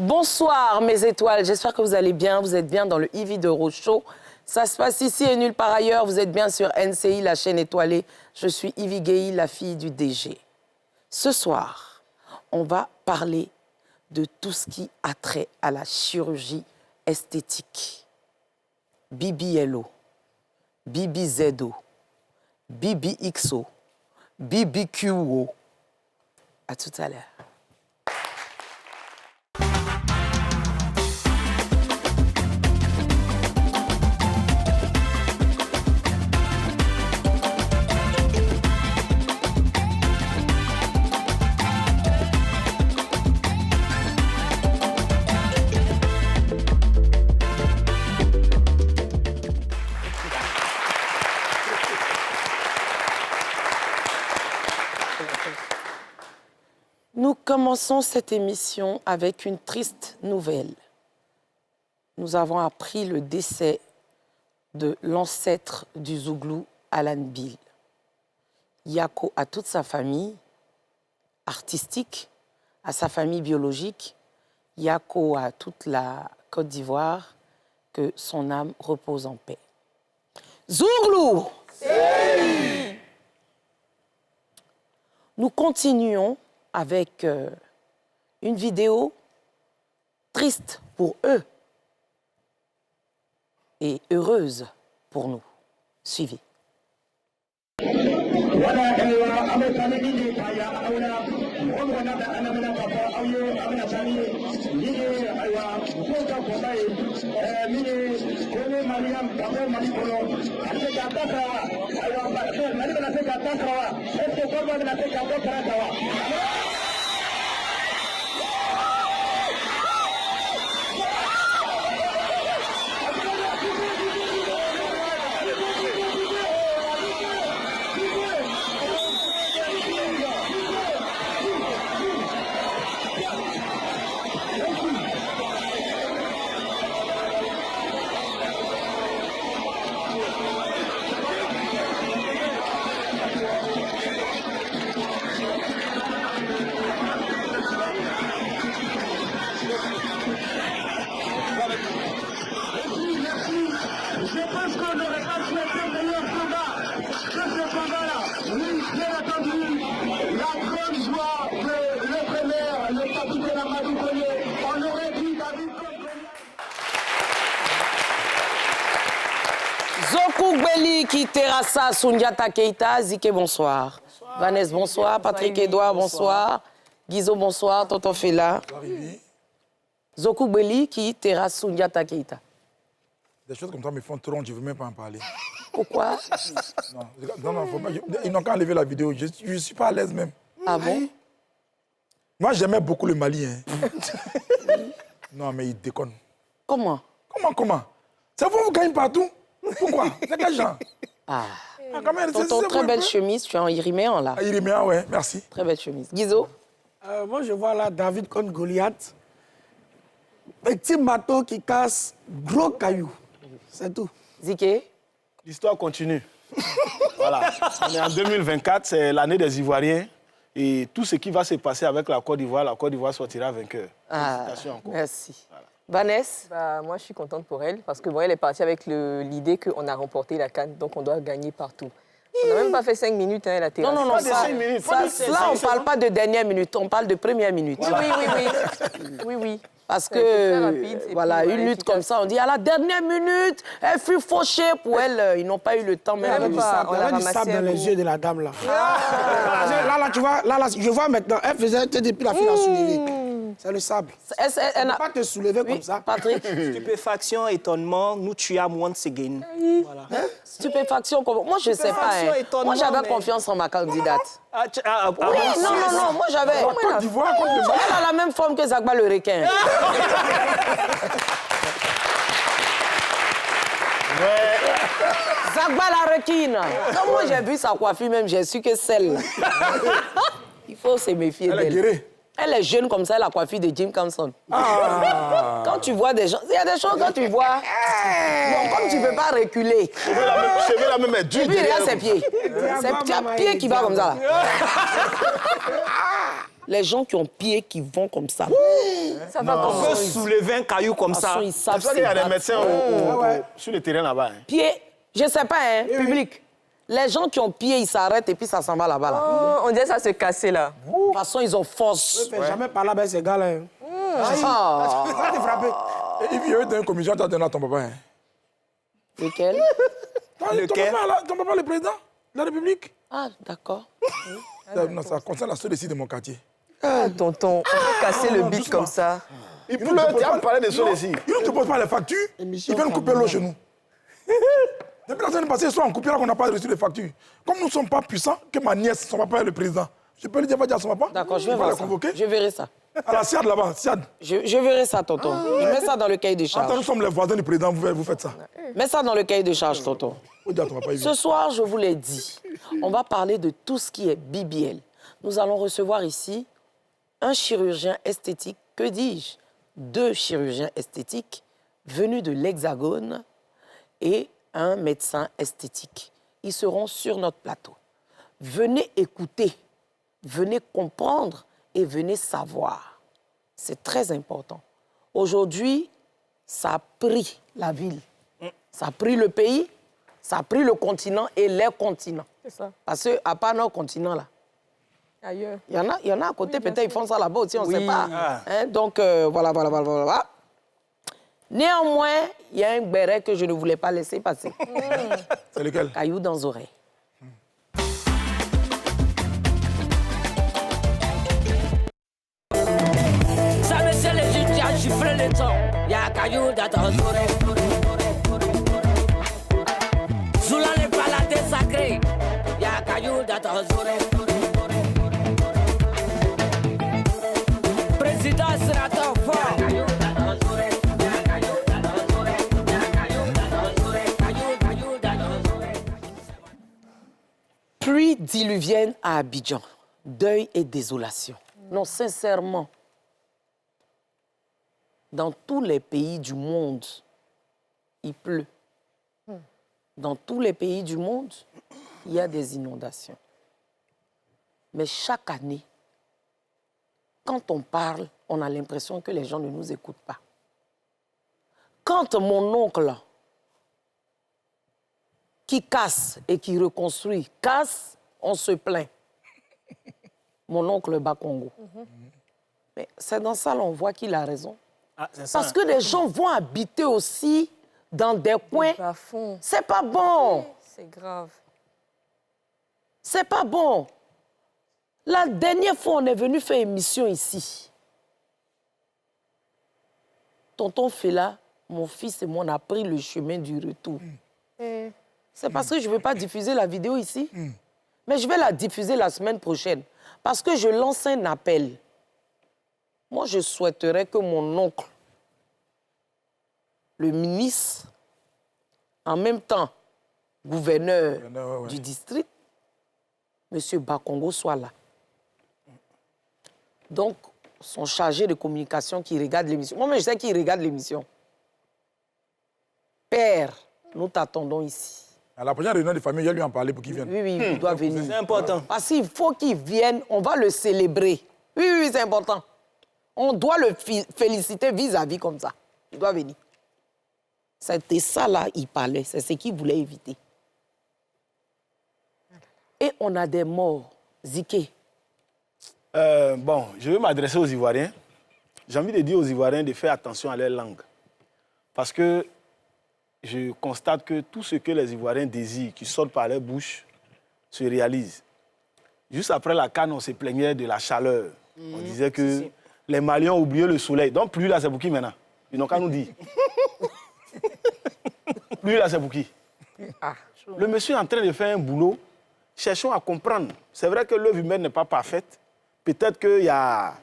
Bonsoir mes étoiles, j'espère que vous allez bien, vous êtes bien dans le Ivy de Rose Show. Ça se passe ici et nulle part ailleurs, vous êtes bien sur NCI, la chaîne étoilée. Je suis Ivy Gueye, la fille du DG. Ce soir, on va parler de tout ce qui a trait à la chirurgie esthétique. BBLO, BBZO, BBXO, BBQO. À tout à l'heure. Nous commençons cette émission avec une triste nouvelle. Nous avons appris le décès de l'ancêtre du Zouglou, Alan Bill. Yako à toute sa famille artistique, à sa famille biologique, Yako à toute la Côte d'Ivoire, que son âme repose en paix. Zouglou! Nous continuons avec une vidéo triste pour eux et heureuse pour nous. Suivez. Zokou Gbeli qui terrassa Soundiata Keita, Zike bonsoir. Bonsoir. Vanessa bonsoir, Patrick Edouard bonsoir. Guizo bonsoir, Tonton Fela. Zokou Gbeli qui terrasse Soundiata Keita. Des choses comme ça me font trop honte, je ne veux même pas en parler. Pourquoi? Non, faut pas, ils n'ont qu'à enlever la vidéo, je ne suis pas à l'aise même. Ah bon? Moi j'aimais beaucoup le Mali. Hein. Non mais ils déconnent. Comment? Comment? C'est vous gagnez partout. Pourquoi? C'est quel genre? Tonton, très belle chemise, tu es en iriméen là. Iriméen, ouais, merci. Très belle chemise. Guizo? Moi je vois là David contre Goliath. Petit bateau qui casse gros cailloux. C'est tout. Zike? L'histoire continue. Voilà. On est en 2024, c'est l'année des Ivoiriens. Et tout ce qui va se passer avec la Côte d'Ivoire sortira vainqueur. Félicitations encore. Merci. Voilà. Vanessa? Moi, je suis contente pour elle parce que bon, elle est partie avec l'idée qu'on a remporté la CAN, donc on doit gagner partout. On n'a même pas fait 5 minutes, hein, elle a terrassé. Non, là, on ne parle pas de dernière minute, on parle de première minute. Oui. Parce que, voilà, une lutte comme ça, on dit à la dernière minute, elle fut fauchée. Pour elle, ils n'ont pas eu le temps même de du sable dans les yeux de la dame, là. Là, tu vois, là, je vois maintenant, elle faisait depuis la fille à soulever. C'est le sable. Elle n'a pas te soulever comme ça. Patrick? Stupéfaction, étonnement, nous tuons once again. Voilà. Stupéfaction, moi je ne sais pas. Hein. Moi j'avais confiance en ma candidate. Non, moi j'avais. Côte d'Ivoire contre le Mali. Elle a la même forme que Zagba le requin. Zagba la requine. Quand moi j'ai vu sa coiffure même, j'ai su que celle-là. Il faut se méfier d'elle. Elle est guérée. Elle est jeune comme ça, elle a la coiffure de Jim Carson. Quand tu vois des gens, il y a des choses quand tu vois. Bon, comme tu ne peux pas reculer. Cheveux la même est dure. Et puis regarde ses pieds. C'est pied qui va comme ça. Les gens qui ont pieds qui vont comme ça. Ça va On comme peut soulever un caillou comme ça. Ils C'est savent pour ça qu'il y a se des battre. médecins sur le terrain là-bas. Hein. Pied, je sais pas, hein, public. Les gens qui ont pied, ils s'arrêtent et puis ça s'en va là-bas. Là. Oh, on dirait ça se casser là. De toute façon, ils ont force. Ne fais jamais parler avec ces gars-là. Hein. Ah. Va te frapper. Et il veut donner une commission, tu as donné à ton papa. Hein. Lequel? Lequel? Ton papa, le président de la République. Ah, d'accord. Non, ça concerne la seule ici de mon quartier. Ah, tonton, on peut casser le beat doucement. comme ça. Il pleut, tu as parlé de ça ici. Ils ne te posent pas les factures, ils viennent couper l'eau chez nous. Depuis la semaine passée, ils sont en coupure là qu'on n'a pas reçu les factures. Comme nous ne sommes pas puissants, que ma nièce, son papa est le président. Je peux lui dire, va dire à son papa. D'accord, je vais il va voir le ça. convoquer. Je verrai ça. À la SIAD là-bas, SIAD. Je verrai ça, tonton. Je mets ça dans le cahier des charges. Attends, nous sommes les voisins du président, vous faites ça. Mets ça dans le cahier des charges, tonton. Faut dire à ton papa, il Ce vient. soir, je vous l'ai dit, on va parler de tout ce qui est BBL. Nous allons recevoir ici un chirurgien esthétique, que dis-je, 2 chirurgiens esthétiques venus de l'Hexagone et un médecin esthétique. Ils seront sur notre plateau. Venez écouter, venez comprendre et venez savoir. C'est très important. Aujourd'hui, ça a pris la ville, ça a pris le pays, ça a pris le continent et les continents. C'est ça. Parce qu'à part nos continents, là, Ailleurs. il y en a à côté, peut-être ils font ça là-bas aussi, on ne Oui. sait pas. Ah. Hein, donc, voilà. Néanmoins, il y a un béret que je ne voulais pas laisser passer. C'est lequel? Caillou dans les oreilles. Ça me c'est les juges qui a chiffré le temps. Y'a caillou dans ton oreille. Zoula les balades sacrées. Y'a caillou dans ton oreille. Président sénateur fort. Caillou dans ton oreille. Y'a caillou dans ton oreille. Y'a caillou dans ton oreille. Caillou dans ton oreille. Pluie diluvienne à Abidjan. Deuil et désolation. Non, sincèrement, dans tous les pays du monde, il pleut. Dans tous les pays du monde, il y a des inondations. Mais chaque année, quand on parle, on a l'impression que les gens ne nous écoutent pas. Quand mon oncle, qui casse et qui reconstruit, casse, on se plaint. Mon oncle Bakongo. Mais c'est dans ça qu'on voit qu'il a raison. Ah, c'est ça. Parce que les gens vont habiter aussi dans des coins. À fond. C'est pas bon. C'est grave. C'est pas bon. La dernière fois, on est venu faire émission ici. Tonton Fela, mon fils et moi, on a pris le chemin du retour. C'est parce que je ne veux pas diffuser la vidéo ici. Mais je vais la diffuser la semaine prochaine. Parce que je lance un appel. Moi, je souhaiterais que mon oncle, le ministre, en même temps gouverneur du district, M. Bakongo, soit là. Donc, son chargé de communication qui regarde l'émission. Moi, je sais qu'il regarde l'émission. Père, nous t'attendons ici. À la prochaine réunion de famille, je vais lui en parler pour qu'il vienne. Oui, il doit venir. C'est important. Parce qu'il faut qu'il vienne, on va le célébrer. Oui, c'est important. On doit le féliciter vis-à-vis comme ça. Il doit venir. C'était ça, là, il parlait. C'est ce qu'il voulait éviter. Et on a des morts. Ziké. Bon, je vais m'adresser aux Ivoiriens. J'ai envie de dire aux Ivoiriens de faire attention à leur langue. Parce que je constate que tout ce que les Ivoiriens désirent, qui sort par leur bouche, se réalise. Juste après la CAN, on se plaignait de la chaleur. On disait que les Maliens ont oublié le soleil. Donc, pluie là, c'est pour qui maintenant? Ils n'ont qu'à nous dire. Pluie là, c'est pour qui? Le monsieur est en train de faire un boulot. Cherchons à comprendre. C'est vrai que l'œuvre humaine n'est pas parfaite. Peut-être qu'il y a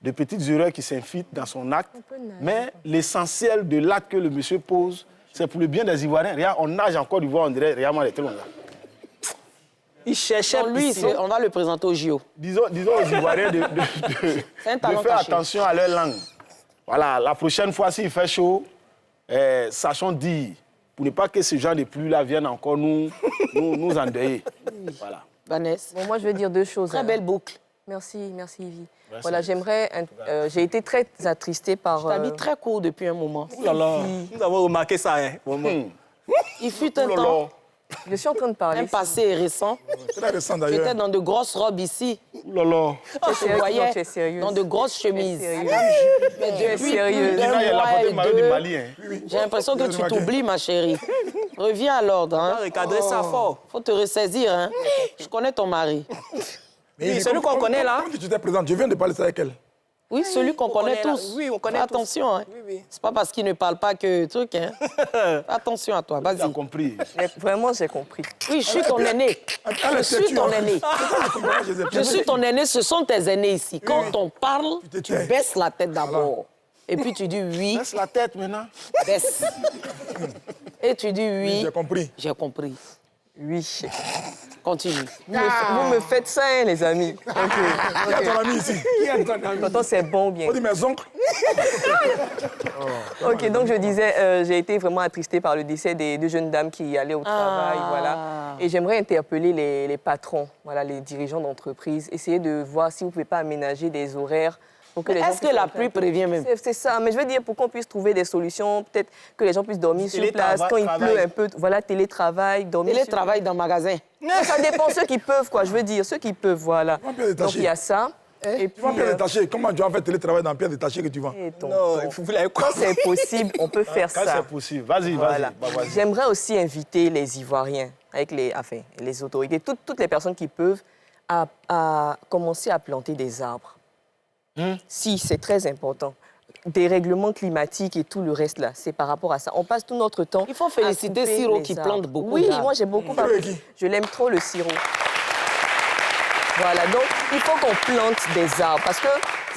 de petites erreurs qui s'infiltrent dans son acte. Mais l'essentiel de l'acte que le monsieur pose, c'est pour le bien des Ivoiriens. Regarde, on nage en Côte d'Ivoire, on dirait, regarde-moi les télons là. Il cherchait Lui, on va le présenter au JO. Disons aux Ivoiriens de talent faire caché. attention à leur langue. Voilà, la prochaine fois, s'il fait chaud, sachons dire, pour ne pas que ce genre de pluie-là vienne encore nous endeuiller. Voilà. Vanessa. Bon, moi, je vais dire 2 choses. Très belle boucle. Merci Yvi. Voilà, j'aimerais... j'ai été très attristée par... Je t'habille très court depuis un moment. Ouh là là, nous avons remarqué ça. Hein. Il fut un temps, Je suis en train de parler. un passé récent. Très récent Tu étais d'ailleurs. dans de grosses robes ici. Ouh là là. Je te voyais tu es sérieuse. dans de grosses chemises. Tu Mais es depuis sérieuse. plus Là, il y a d'un la mois portée et maillot du deux, Mali. Hein. j'ai l'impression que Vous tu avez remarqué. t'oublies, ma chérie. Reviens à l'ordre. Hein. Recadrer ça fort. Faut te ressaisir. Hein. Je connais ton mari. Oui, celui qu'on connaît là. Comme tu étais présente, je viens de parler ça avec elle. Oui, celui qu'on connaît connaît là. tous. Oui, on connaît Fais tous. attention. Hein. Oui, oui. C'est pas parce qu'il ne parle pas que truc. Hein. Fais attention à toi. Tu as Vas-y. compris. Vraiment, j'ai compris. Oui, je suis ton aîné. Elle Je est suis têtue, ton hein. aîné. Je suis ton aîné, ce sont tes aînés ici. Quand on parle, te tu tais. baisses la tête d'abord. Et puis tu dis oui, Laisse la tête maintenant. baisse. Et tu dis oui, J'ai compris. j'ai compris. Oui. Continue. Vous me faites ça, hein, les amis. Qui est ton ami ici? Pourtant, c'est bon ou bien. On dit mes oncles. Ok, donc je disais, j'ai été vraiment attristée par le décès des deux jeunes dames qui allaient au travail, voilà. Et j'aimerais interpeller les patrons, voilà, les dirigeants d'entreprise, essayer de voir si vous ne pouvez pas aménager des horaires pour que les gens Est-ce que puissent la rentrer un pluie peu. prévient même? C'est ça, mais je veux dire, pour qu'on puisse trouver des solutions, peut-être que les gens puissent dormir sur place, quand il pleut un peu, voilà, télétravail, dormir sur Télétravail dans le magasin. Non, ça dépend, ceux qui peuvent, quoi, je veux dire, ceux qui peuvent, voilà. Comment pièces détachées? Donc il y a ça. Et Tu vends puis, pièces détachées. Comment tu vas faire télétravail dans pièces détachées que tu vends? et donc, Non, vous l'avez quand c'est possible, on peut faire Quand ça. c'est possible. Vas-y, Voilà. vas-y. Bah, vas-y. J'aimerais aussi inviter les Ivoiriens, avec les autorités, toutes les personnes qui peuvent, à commencer à planter des arbres. Si, c'est très important. Des règlements climatiques et tout le reste là, c'est par rapport à ça. On passe tout notre temps. Il faut féliciter à couper Siro les qui arbres. plante beaucoup Oui, d'arbres. moi j'ai beaucoup. Je l'aime trop le sirop. Voilà, donc il faut qu'on plante des arbres parce que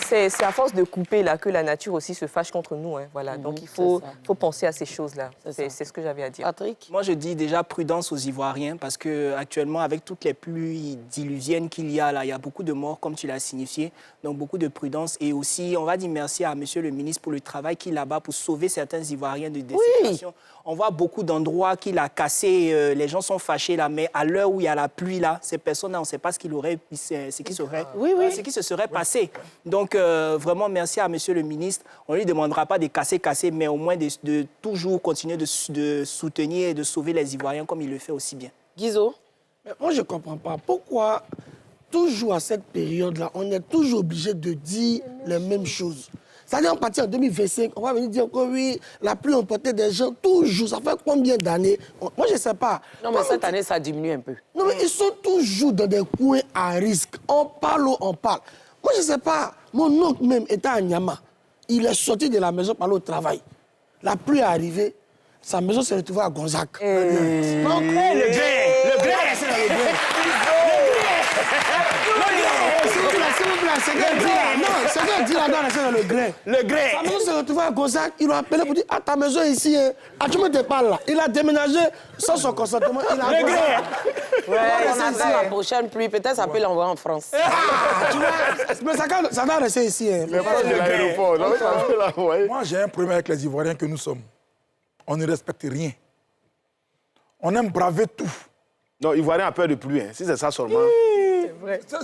c'est à force de couper là que la nature aussi se fâche contre nous. Hein, voilà, donc il faut penser à ces choses-là. C'est ce que j'avais à dire. Patrick? Moi, je dis déjà prudence aux Ivoiriens parce que actuellement, avec toutes les pluies diluviennes qu'il y a là, il y a beaucoup de morts, comme tu l'as signifié. Donc, beaucoup de prudence. Et aussi, on va dire merci à Monsieur le ministre pour le travail qu'il a là-bas pour sauver certains Ivoiriens de des situations. On voit beaucoup d'endroits qu'il a cassés. Les gens sont fâchés là, mais à l'heure où il y a la pluie là, ces personnes-là, on ne sait pas ce qui se serait passé. Donc, vraiment, merci à Monsieur le ministre. On ne lui demandera pas de casser, mais au moins de toujours continuer de soutenir et de sauver les Ivoiriens comme il le fait aussi bien. Guizot? Mais moi, je ne comprends pas. Pourquoi, toujours à cette période-là, on est toujours obligé de dire les mêmes choses? C'est-à-dire, on partit en 2025, on va venir dire que oui, la pluie emportait des gens, toujours. Ça fait combien d'années? Moi, je ne sais pas. Non, mais cette année, ça diminue un peu. Non, mais ils sont toujours dans des coins à risque. On parle ou on parle. Moi, je ne sais pas. Mon oncle même était à Nyama. Il est sorti de la maison pour aller au travail. La pluie est arrivée. Sa maison s'est retrouvée à Gonzague. Donc, le grain est resté dans le grain. S'il vous plaît, c'est qu'un dit là. Non, c'est qu'un dit là doit rester dans le grain. Le gré. Sa maison s'est retrouvée à Gonzague. Ils l'ont appelé pour dire, ah, ta maison est ici. Hein. Ah, tu me te parles là. Il a déménagé sans son consentement. Il a Le gré. On attend la prochaine pluie. Peut-être ça peut l'envoyer en France. Tu vois, mais ça doit rester ici. Hein. L'aéroport. Moi, j'ai un problème avec les Ivoiriens que nous sommes. On ne respecte rien. On aime braver tout. Non, Ivoirien a peur de pluie. Hein. Si c'est ça seulement.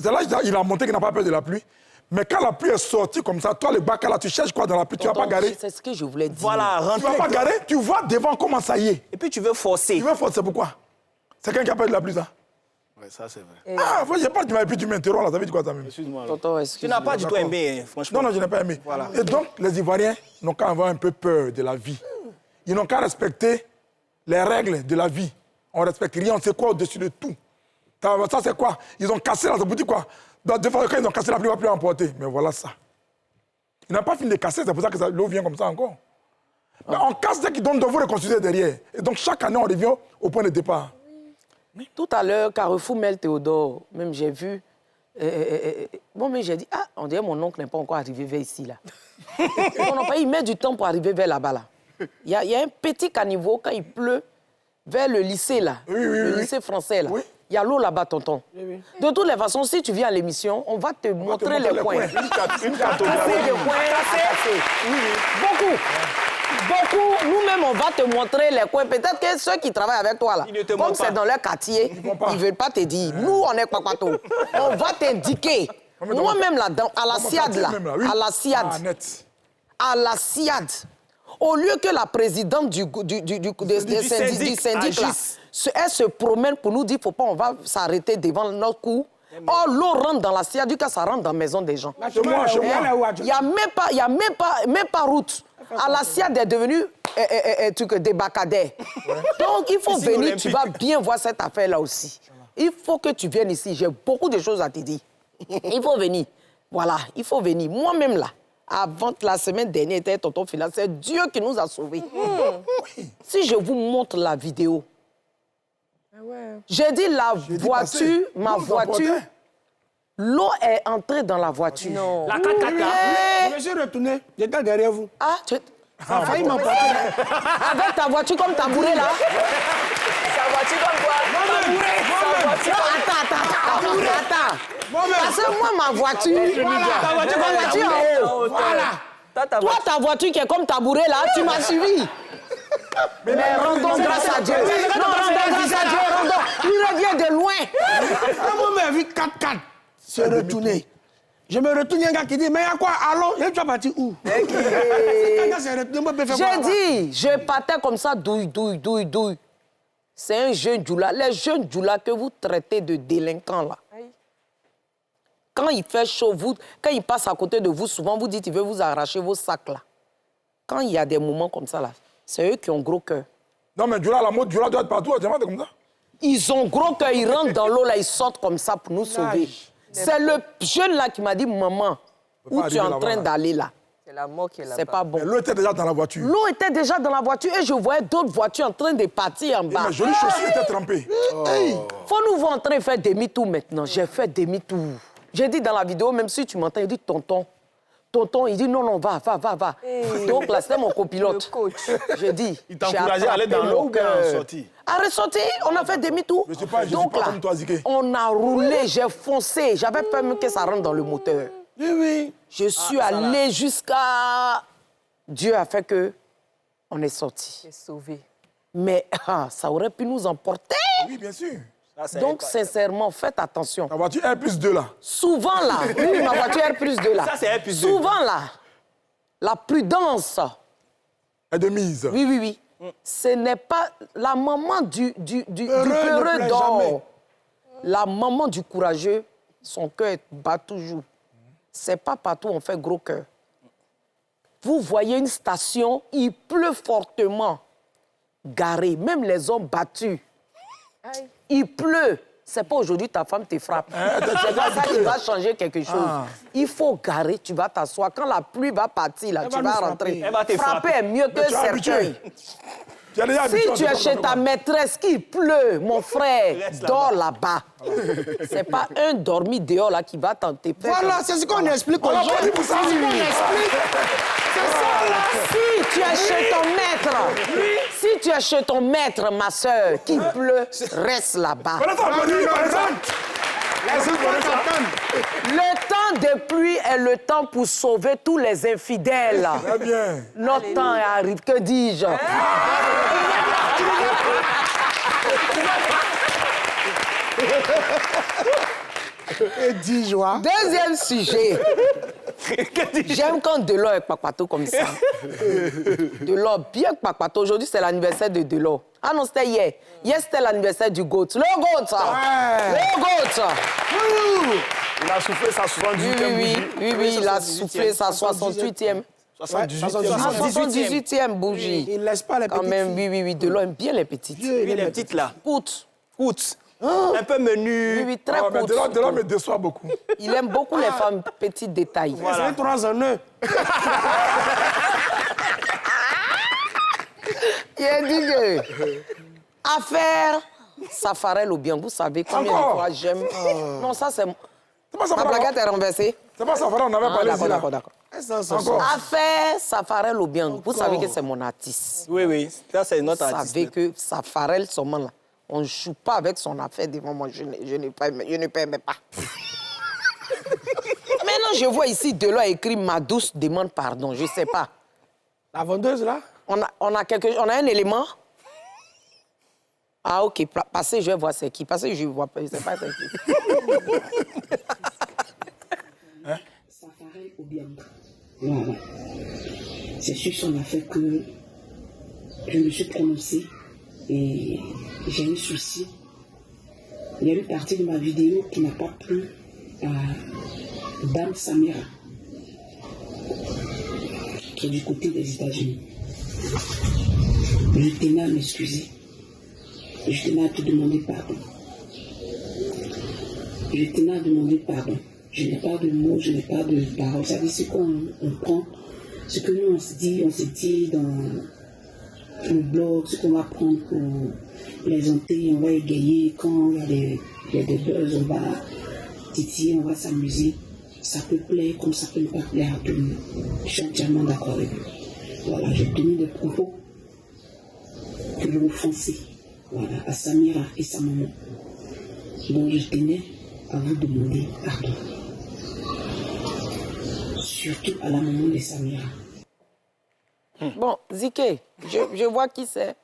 C'est là qu'il a montré qu'il n'a pas peur de la pluie. Mais quand la pluie est sortie comme ça, toi, le bac là, tu cherches quoi dans la pluie? Tu ne vas pas garer? C'est ce que je voulais dire. Voilà, Tu ne vas rentre. pas garer? Tu vois devant comment ça y est. Et puis tu veux forcer. Tu veux forcer, c'est pourquoi? C'est quelqu'un qui a peur de la pluie, ça? Ouais, ça, c'est vrai. Ah, j'ai pas dit, et puis tu m'interromps là, ça veut dire quoi, ça même? Excuse-moi. Tonton, Tu excuse-moi. n'as pas du tout aimé, hein, franchement. Non, non, je n'ai pas aimé. Voilà. Et donc, les Ivoiriens n'ont qu'à avoir un peu peur de la vie. Ils n'ont qu'à respecter les règles de la vie. On ne respecte rien, on sait quoi au-dessus de tout. Ça, c'est quoi? Ils ont cassé la boutique, quoi. Deux fois, quand ils ont cassé la pluie, on ne va plus emporter. Mais voilà ça. Ils n'ont pas fini de casser, c'est pour ça que l'eau vient comme ça encore. Mais on casse dès qu'ils donnent de vous reconstruire derrière. Et donc, chaque année, on revient au point de départ. Tout à l'heure, Carrefour Mel Théodore, même j'ai vu. Bon, mais j'ai dit, ah, on dirait mon oncle n'est pas encore arrivé vers ici, là. Non, il met du temps pour arriver vers là-bas, là. Il y a un petit caniveau, quand il pleut, vers le lycée, là. Le lycée français, là. Oui. Il y a l'eau là-bas, tonton. De toutes les façons, si tu viens à l'émission, on va te montrer les coins. Une Casser cartographie. les coins, casser. Beaucoup. Beaucoup. Nous-mêmes, on va te montrer les coins. Peut-être que ceux qui travaillent avec toi, là, Ils ne te comme montrent c'est pas. dans leur quartier, ils ne veulent pas te dire. Nous, on est Kwakwato. On va t'indiquer. mais dans Moi-même, là, à la Dans mon SIAD, quartier là, même, là, oui. à la SIAD, Ah, net. à la SIAD, au lieu que la présidente du syndic, là, elle se promène pour nous dire, faut pas, on va s'arrêter devant notre cou. Oh, l'eau rentre dans la SIAD, du cas, ça rentre dans la maison des gens. Chez moi, chez moi. Il n'y a même pas route. À la SIAD est devenue débarcadère. Donc, il faut Piscine venir, olympique. tu vas bien voir cette affaire-là aussi. Il faut que tu viennes ici. J'ai beaucoup de choses à te dire. Il faut venir. Voilà, il faut venir. Moi-même, là, avant la semaine dernière, était tonton Phila, c'est Dieu qui nous a sauvés. Si je vous montre la vidéo, j'ai dit la voiture, ma Non, vous voiture, emportez. l'eau est entrée dans la voiture. Non. La 4x4 là. Je me suis retourné, j'étais derrière vous. Ah, tu... Ça a failli m'emporter. Avec ta voiture comme tabouret, là. Sa voiture comme quoi? Attends. Parce que moi, ma voiture, ta voiture en haut. Ta Toi, ta voiture qui est comme tabouret, là, tu m'as suivi. Mais rendons grâce à Dieu. Non, rendons grâce à Dieu, rendons. Il revient de loin. Quand moi, j'ai vu 4x4 se retourner. Je me retourne, il y a un gars qui dit, mais il y a quoi? Allô? Et tu vas partir où? J'ai dit, je partais comme ça, douille. C'est un jeune djoula. Les jeunes djoula que vous traitez de délinquants, là. Quand il fait chaud, quand il passe à côté de vous, souvent vous dites qu'il veut vous arracher vos sacs, là. Quand il y a des moments comme ça, là, c'est eux qui ont gros cœur. Non, mais Djoula, la mode Djoula doit être partout. Tu vois, comme ça. Ils ont gros cœur, ils rentrent dans l'eau, là, ils sortent comme ça pour nous sauver. C'est le jeune là qui m'a dit, maman, où tu es en train d'aller là? C'est la mort qui est là-bas. C'est pas bon. Mais l'eau était déjà dans la voiture. L'eau était déjà dans la voiture et je voyais d'autres voitures en train de partir en Et bas. mes jolies chaussures étaient trempées. Faut nous voir en train de faire demi-tour maintenant. J'ai fait demi-tour. J'ai dit dans la vidéo, même si tu m'entends, il dit tonton. Tonton, il dit non, va. Donc là, c'était mon copilote. Le coach. J'ai dit. Il t'encourageait à aller dans l'eau ou bien en sortie? À ressortir, on a fait demi-tour. Je suis pas Donc là, comme toi, Ziké. on a roulé, j'ai foncé. J'avais peur même que ça rentre dans le moteur. Oui. Je suis allé jusqu'à... Dieu a fait que on est sorti. C'est sauvé. Mais ça aurait pu nous emporter. Oui, bien sûr. Donc, sincèrement, faites attention. La voiture R+2 là. Souvent, là, oui, ma voiture R+2, là. Ça, c'est R+2. Souvent, là, la prudence, est de mise. oui. Ce n'est pas... La maman du ne peureux plaît dort. jamais. La maman du courageux, son cœur bat toujours. C'est pas partout on fait gros cœur. Vous voyez une station, il pleut fortement, garée, même les hommes battus. Il pleut. C'est pas aujourd'hui ta femme te frappe. C'est pas ça qui va changer quelque chose. Il faut garer, tu vas t'asseoir. Quand la pluie va partir, là, Elle tu va vas nous rentrer. frapper. Elle va te Frapper frapper. est mieux que tu es habitué. certains. Tu es déjà habitué, Si on tu sait es pas chez ta comment. maîtresse qui pleut, mon frère, Reste dors là-bas. C'est pas un dormi dehors là qui va tenter. Voilà, c'est ce qu'on explique aux On a gens. pas dit pour ça. C'est ce qu'on explique. C'est ça là. Si tu es chez ton maître, si tu es chez ton maître, ma soeur, qui pleut, reste là-bas. Prenez ça, prenez ça. Le temps de pluie est le temps pour sauver tous les infidèles. Très bien. Notre temps arrive, que dis-je? Et dis joie. Deuxième sujet. J'aime quand Delors est papato comme ça. Delors, bien papato. Aujourd'hui, c'est l'anniversaire de Delors. Ah non, c'était hier. Hier, c'était l'anniversaire du GOAT. Le GOAT! Le GOAT! Il a soufflé sa 78e bougie. Oui, il a soufflé sa 68e. 78e bougie. Il ne laisse pas les Quand petites même, filles. oui. Delors aime bien les petites. Dieu, il Oui, aime les les petites là. Courtes. Courtes. Un peu menu. Oui, très Ah, mais courtes. Delors me déçoit beaucoup. Il aime beaucoup les femmes petits détails. C'est 3 en 1. Il a dit que... Affaire Safarel ou bien, vous savez combien de Encore? fois j'aime... Non, ça c'est... C'est pas ça, Ma blaguette est renversée. c'est pas ça, on avait parlé ici. là. D'accord. Encore. Affaire Safarel ou bien, vous savez que c'est mon artiste. Oui. Ça, c'est notre Vous artiste. savez que Safarel, seulement là, on ne joue pas avec son affaire devant moi. Je ne permets pas. Maintenant, je vois ici Delors écrit « Ma douce demande pardon ». Je ne sais pas. La vendeuse, là? On a un élément. Ah, OK. Passez, je vais voir c'est qui. Passez, je ne vois pas. Je ne sais pas c'est qui. Bianca. Voilà. C'est sur son affaire que je me suis prononcée et j'ai eu souci. Il y a une partie de ma vidéo qui n'a pas plu à Dame Samira, qui est du côté des États-Unis. Je tenais à m'excuser. Je tenais à te demander pardon. Je tenais à demander pardon. Je n'ai pas de mots, je n'ai pas de paroles. Ça veut dire ce qu'on prend, ce que nous on se dit dans le blog, ce qu'on va prendre pour les entrées, on va égayer quand il y a des buzz, on va titiller, on va s'amuser. Ça peut plaire comme ça peut ne pas plaire à tout le monde. Je suis entièrement d'accord avec vous. Voilà, j'ai tenu des propos que je offensais, voilà, à Samira et sa maman. Donc je tenais à vous demander pardon. Surtout à la maman de Samira. Bon, Ziké, je vois qui c'est.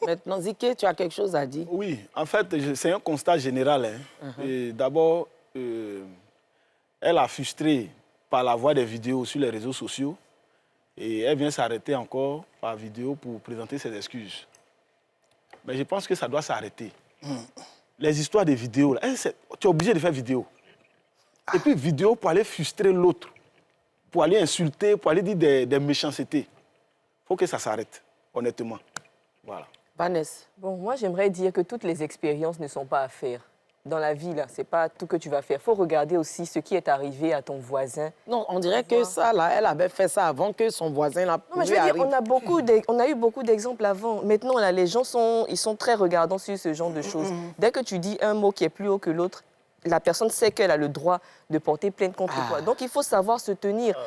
Maintenant, Ziké, tu as quelque chose à dire? Oui, en fait, c'est un constat général. Et d'abord, elle a frustré par la voie des vidéos sur les réseaux sociaux et elle vient s'arrêter encore par vidéo pour présenter ses excuses. Mais je pense que ça doit s'arrêter. Les histoires de vidéos, là, tu es obligé de faire vidéo. Et puis vidéo pour aller frustrer l'autre, pour aller insulter, pour aller dire des méchancetés. Il faut que ça s'arrête, honnêtement. Voilà. Vanessa. Bon, moi, j'aimerais dire que toutes les expériences ne sont pas à faire. Dans la vie, là, c'est pas tout que tu vas faire. Il faut regarder aussi ce qui est arrivé à ton voisin. Non, on dirait que ça, là, elle avait fait ça avant que son voisin là. Non, mais je veux dire, on a eu beaucoup d'exemples avant. Maintenant, là, les gens ils sont très regardants sur ce genre de choses. Dès que tu dis un mot qui est plus haut que l'autre, la personne sait qu'elle a le droit de porter plainte contre toi. Donc, il faut savoir se tenir.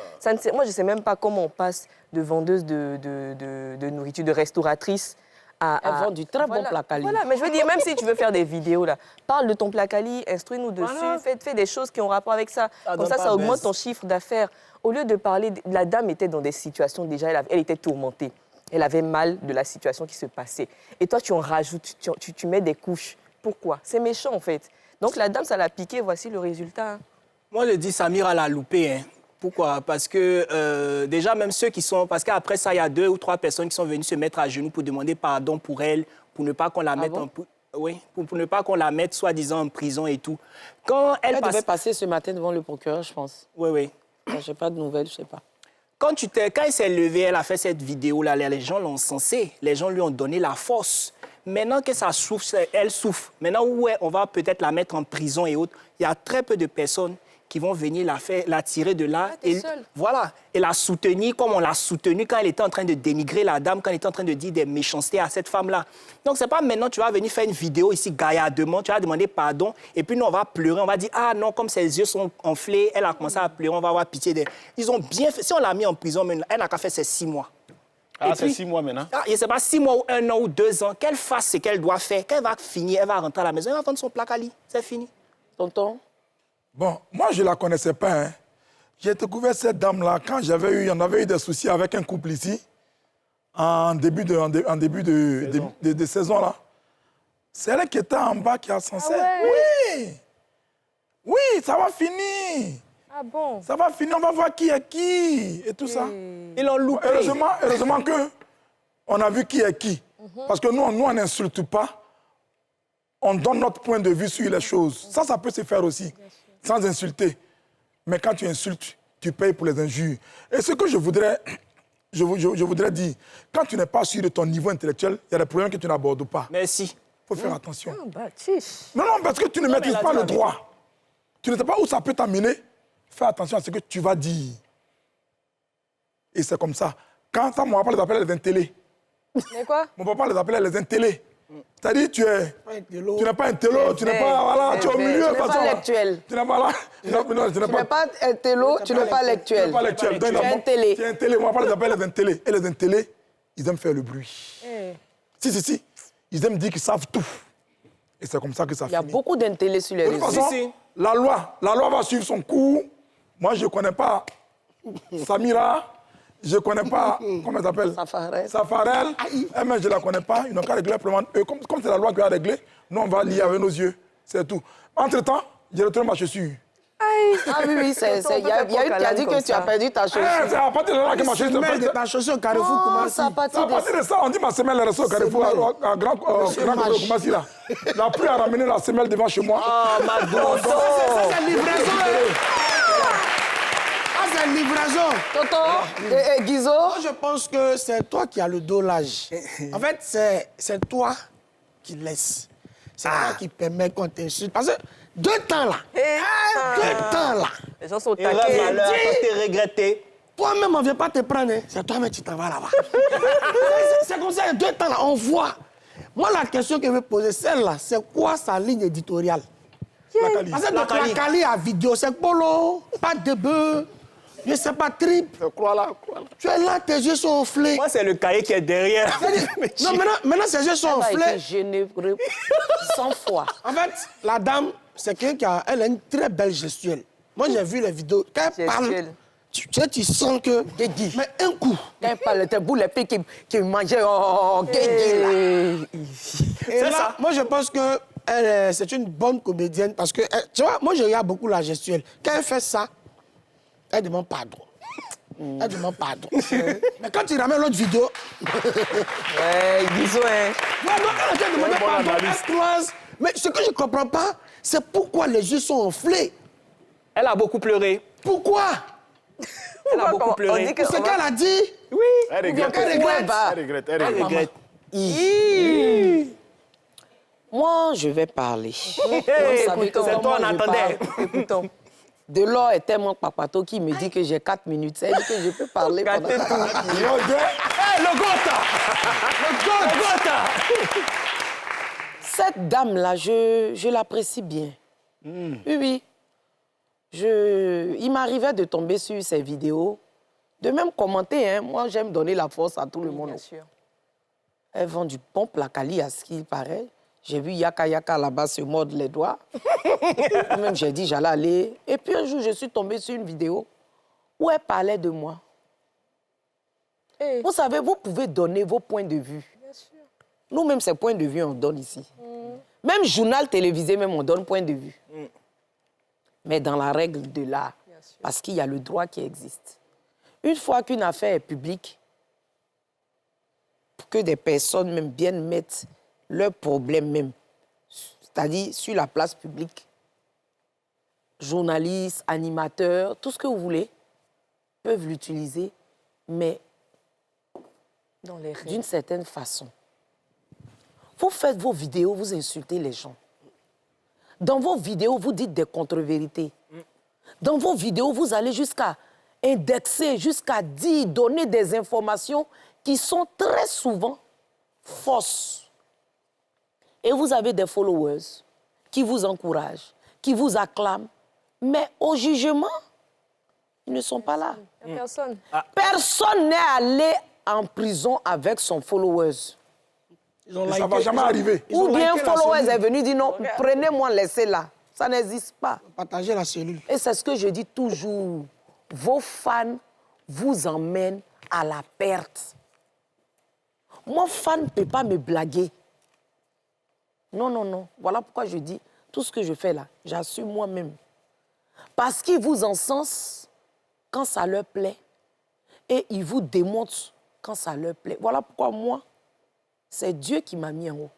Moi, je ne sais même pas comment on passe de vendeuse de nourriture, de restauratrice, Elle vend du très bon placali. Voilà, mais je veux dire, même si tu veux faire des vidéos, là, parle de ton placali, instruis-nous dessus, fais des choses qui ont rapport avec ça. Comme ça augmente ton chiffre d'affaires. Au lieu de parler, la dame était dans des situations déjà, elle était tourmentée. Elle avait mal de la situation qui se passait. Et toi, tu en rajoutes, tu mets des couches. Pourquoi? C'est méchant, en fait. Donc la dame, ça l'a piqué, voici le résultat. Moi, je dis Samira l'a loupé. Hein. Pourquoi? Parce que déjà, même ceux qui sont... Parce qu'après ça, il y a 2 ou 3 personnes qui sont venues se mettre à genoux pour demander pardon pour elle, pour ne pas qu'on la mette pour ne pas qu'on la mette soi-disant en prison et tout. Quand elle devait passer ce matin devant le procureur, je pense. Oui. Je n'ai pas de nouvelles, je ne sais pas. Quand elle s'est levée, elle a fait cette vidéo-là, les gens l'ont censée, les gens lui ont donné la force. Maintenant que ça souffre, elle souffre. Maintenant, on va peut-être la mettre en prison et autres. Il y a très peu de personnes qui vont venir la tirer de là et la soutenir comme on l'a soutenue quand elle était en train de dénigrer la dame, quand elle était en train de dire des méchancetés à cette femme-là. Donc, c'est pas maintenant tu vas venir faire une vidéo ici gaillardement, tu vas demander pardon et puis nous, on va pleurer, on va dire « Ah non, comme ses yeux sont enflés, elle a commencé à pleurer, on va avoir pitié d'elle. » Ils ont bien fait. Si on l'a mis en prison, elle n'a qu'à faire ses 6 mois. Ah, c'est 6 mois maintenant? Je ne sais pas, 6 mois ou 1 an ou 2 ans, qu'elle fasse ce qu'elle doit faire. Quand elle va finir, elle va rentrer à la maison, elle va vendre son placali. C'est fini. Tonton? Bon, moi, je ne la connaissais pas. Hein. J'ai découvert cette dame-là quand on avait eu des soucis avec un couple ici, en début de saison, là. C'est elle qui était en bas qui a censé. Ah ouais. Oui, ça va finir. Ah bon? Ça va finir, on va voir qui est qui et tout ça. Ils l'ont loupé. Heureusement qu'on a vu qui est qui. Parce que nous, on n'insulte pas. On donne notre point de vue sur les choses. Ça peut se faire aussi, sans insulter. Mais quand tu insultes, tu payes pour les injures. Et ce que je voudrais dire, quand tu n'es pas sûr de ton niveau intellectuel, il y a des problèmes que tu n'abordes pas. Merci. Il faut faire attention. Non, parce que tu ne maîtrises pas le droit. Tu ne sais pas où ça peut t'amener. Fais attention à ce que tu vas dire. Et c'est comme ça. Quand ça, mon papa les appelle les intélés. Mais quoi? Mon papa les appelle les intélés. C'est-à-dire tu n'es pas un télo, tu n'es pas, voilà, tu es au milieu. Tu n'es pas lectuel. Tu n'es pas là. Tu n'es pas un télo, tu n'es pas lectuel. Tu n'es pas lectuel. Tu es un télé. Tu es un télé. Mon papa les appelle les intélés. Et les intélés, ils aiment faire le bruit. Si. Ils aiment dire qu'ils savent tout. Et c'est comme ça que ça finit. Il y a beaucoup d'intélés sur les réseaux. De toute façon, la loi va suivre son cours. Moi, je ne connais pas Samira. Je ne connais pas, comment elle s'appelle? Safarel. Mais je ne la connais pas. Ils n'ont qu'à régler vraiment eux. Comme c'est la loi qui a réglé, nous, on va lier avec nos yeux. C'est tout. Entre-temps, j'ai retrouvé ma chaussure. Ah oui, oui, il y a une qui a dit que tu as perdu ta chaussure. C'est à partir de là que ma chaussure... Semelle de ta chaussure au Carrefour, Oh, comment ça a ça parti C'est à de partir de ça, on dit ma semelle est restée au Carrefour, à Grand Commensi là. La pluie a ramené la semelle devant chez moi. Oh, ma grosse. Ça, c'est livraison. Ah, c'est livraison. Toto et Guizo. Moi, je pense que c'est toi qui as le dos large. En fait, c'est toi qui laisse. C'est toi qui permet qu'on t'insulte. Parce que 2 temps là, 2 temps là, Les gens sont Erreur, taqués. malheur, t'es regretté. toi-même, on ne vient pas te prendre. Hein. C'est toi-même qui t'en vas là-bas. C'est comme ça, 2 temps là, on voit. Moi, la question que je veux poser, celle-là, c'est quoi sa ligne éditoriale? Parce que donc, la Kali à vidéo, c'est polo, pas de bœuf, je sais pas, trip. Crois-la. Tu es là, tes yeux sont enflés. Moi, c'est le cahier qui est derrière. Non, maintenant ses yeux sont Elle a été enflés. généreux 100 fois. En fait, la dame, c'est quelqu'un elle a une très belle gestuelle. Moi, j'ai vu les vidéos. Quand elle parle, Gestuelle. tu sens que... Guégui. Mais un coup. Quand elle parle, tes boules, les filles qui mangeaient, oh, guégui, là. Et là, moi, je pense que c'est une bonne comédienne parce que, tu vois, moi, je regarde beaucoup la gestuelle. Quand elle fait ça, elle demande pardon. Elle demande pardon. Mais quand tu ramènes l'autre vidéo... Ouais, Guizo, hein. Non, elle te demande pardon, elle croise. Mais ce que je ne comprends pas, c'est pourquoi les yeux sont enflés. Elle a beaucoup pleuré. Pourquoi? Elle a beaucoup On pleuré. dit que C'est qu'elle a dit. Oui. Elle regrette. Elle regrette. Elle regrette. Moi, je vais parler. écoutons. C'est toi, on attendait. Écoutons. Delors est tellement papato qui me dit que j'ai 4 minutes. Ça veut dire que je peux parler pendant Gâtez 4 tout. minutes. Le gota. Cette dame-là, je l'apprécie bien. Oui, oui. Il m'arrivait de tomber sur ses vidéos, de même commenter. Hein. Moi, j'aime donner la force à tout le monde. Bien sûr. Elle vend du bon placali à ce qu'il paraît. J'ai vu Yaka Yaka là-bas se mordre les doigts. Moi-même, j'ai dit j'allais aller. Et puis un jour, je suis tombée sur une vidéo où elle parlait de moi. Hey. Vous savez, vous pouvez donner vos points de vue. Bien sûr. Nous-mêmes, ces points de vue, on donne ici. Même journal télévisé, même, on donne point de vue. Mais dans la règle de l'art, parce qu'il y a le droit qui existe. Une fois qu'une affaire est publique, que des personnes même viennent mettre leurs problèmes même, c'est-à-dire sur la place publique, journalistes, animateurs, tout ce que vous voulez, peuvent l'utiliser, mais Dans les règles. d'une certaine façon. Vous faites vos vidéos, vous insultez les gens. Dans vos vidéos, vous dites des contre-vérités. Dans vos vidéos, vous allez jusqu'à indexer, jusqu'à dire, donner des informations qui sont très souvent fausses. Et vous avez des followers qui vous encouragent, qui vous acclament, mais au jugement, ils ne sont pas là. Il y a personne. Personne n'est allé en prison avec son followers. Ils ont Ça ne liké- va jamais arriver. ils ont Ou bien liké la followers cellule. est venu dire non, prenez-moi, laissez-la. Ça n'existe pas. Partager la cellule. Et c'est ce que je dis toujours. Vos fans vous emmènent à la perte. Mon fan ne peut pas me blaguer. Non, non, non. Voilà pourquoi je dis, tout ce que je fais là, j'assume moi-même. Parce qu'ils vous encensent quand ça leur plaît et ils vous démontrent quand ça leur plaît. Voilà pourquoi moi, c'est Dieu qui m'a mis en haut.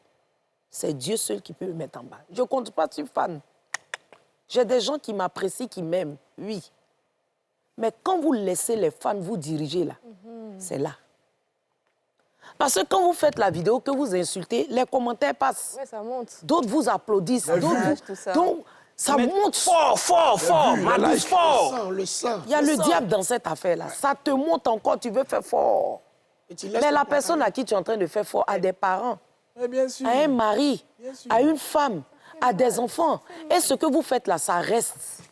C'est Dieu seul qui peut me mettre en bas. Je ne compte pas sur fan. J'ai des gens qui m'apprécient, qui m'aiment, oui. Mais quand vous laissez les fans vous diriger là, c'est là. Parce que quand vous faites la vidéo, que vous insultez, les commentaires passent. Ouais, ça monte. D'autres vous applaudissent. D'autres tout ça. Donc, ça monte. Fort. Marcus, fort. Le sang. Il y a le diable dans cette affaire-là. Ça te monte encore, tu veux faire fort. Et tu laisses Mais le la personne à qui tu es en train de faire fort a des parents, Mais bien sûr. a un mari, a une femme, a des enfants. Et ce que vous faites là, ça reste.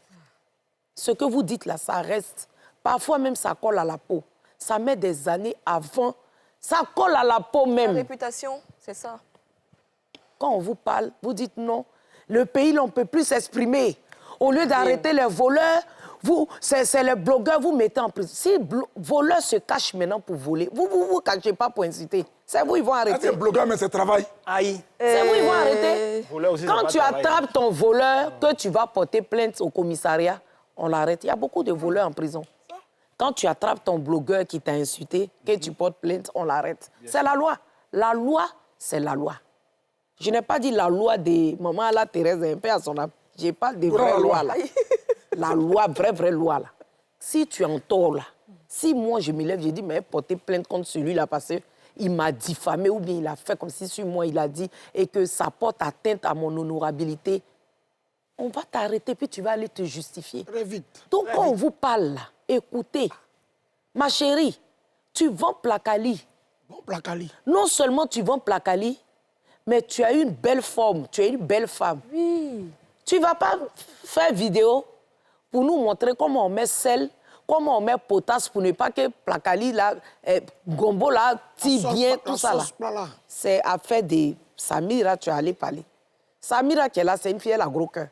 Ce que vous dites là, ça reste. Parfois même, ça colle à la peau. Ça met des années avant. Ça colle à la peau La même. réputation, c'est ça. Quand on vous parle, vous dites non. Le pays, là, on ne peut plus s'exprimer. Au lieu d'arrêter les voleurs, C'est les blogueurs, vous mettez en prison. Si voleurs se cachent maintenant pour voler, vous cachez pas pour inciter. C'est vous, ils vont arrêter. C'est blogueur, mais c'est travail. Aïe. C'est vous, ils vont arrêter. Voleur aussi, c'est Quand pas tu travail. attrapes ton voleur, que tu vas porter plainte au commissariat, on l'arrête. Il y a beaucoup de voleurs en prison. Quand tu attrapes ton blogueur qui t'a insulté, que tu portes plainte, on l'arrête. C'est la loi. La loi, c'est la loi. Je n'ai pas dit la loi de maman la Thérèse, un peu à son âme. Je parle de vraie loi, là. La loi, vraie loi, là. Si tu es en tort, là, si moi, je me lève, je dis, mais porter plainte contre celui-là parce qu'il m'a diffamé ou bien il a fait comme si sur moi, il a dit, et que ça porte atteinte à mon honorabilité, on va t'arrêter, puis tu vas aller te justifier. Très vite. Donc, quand on vous parle, là, écoutez, ma chérie, tu vends Placali. Bon, Placali. Non seulement tu vends Placali, mais tu as une belle forme, tu es une belle femme. Oui. Tu ne vas pas faire vidéo pour nous montrer comment on met sel, comment on met potasse pour ne pas que Placali, là, gombo, là, tire bien, tout ça, là. C'est affaire de Samira, tu es allé parler. Samira qui est là, c'est une fille, elle a gros cœur.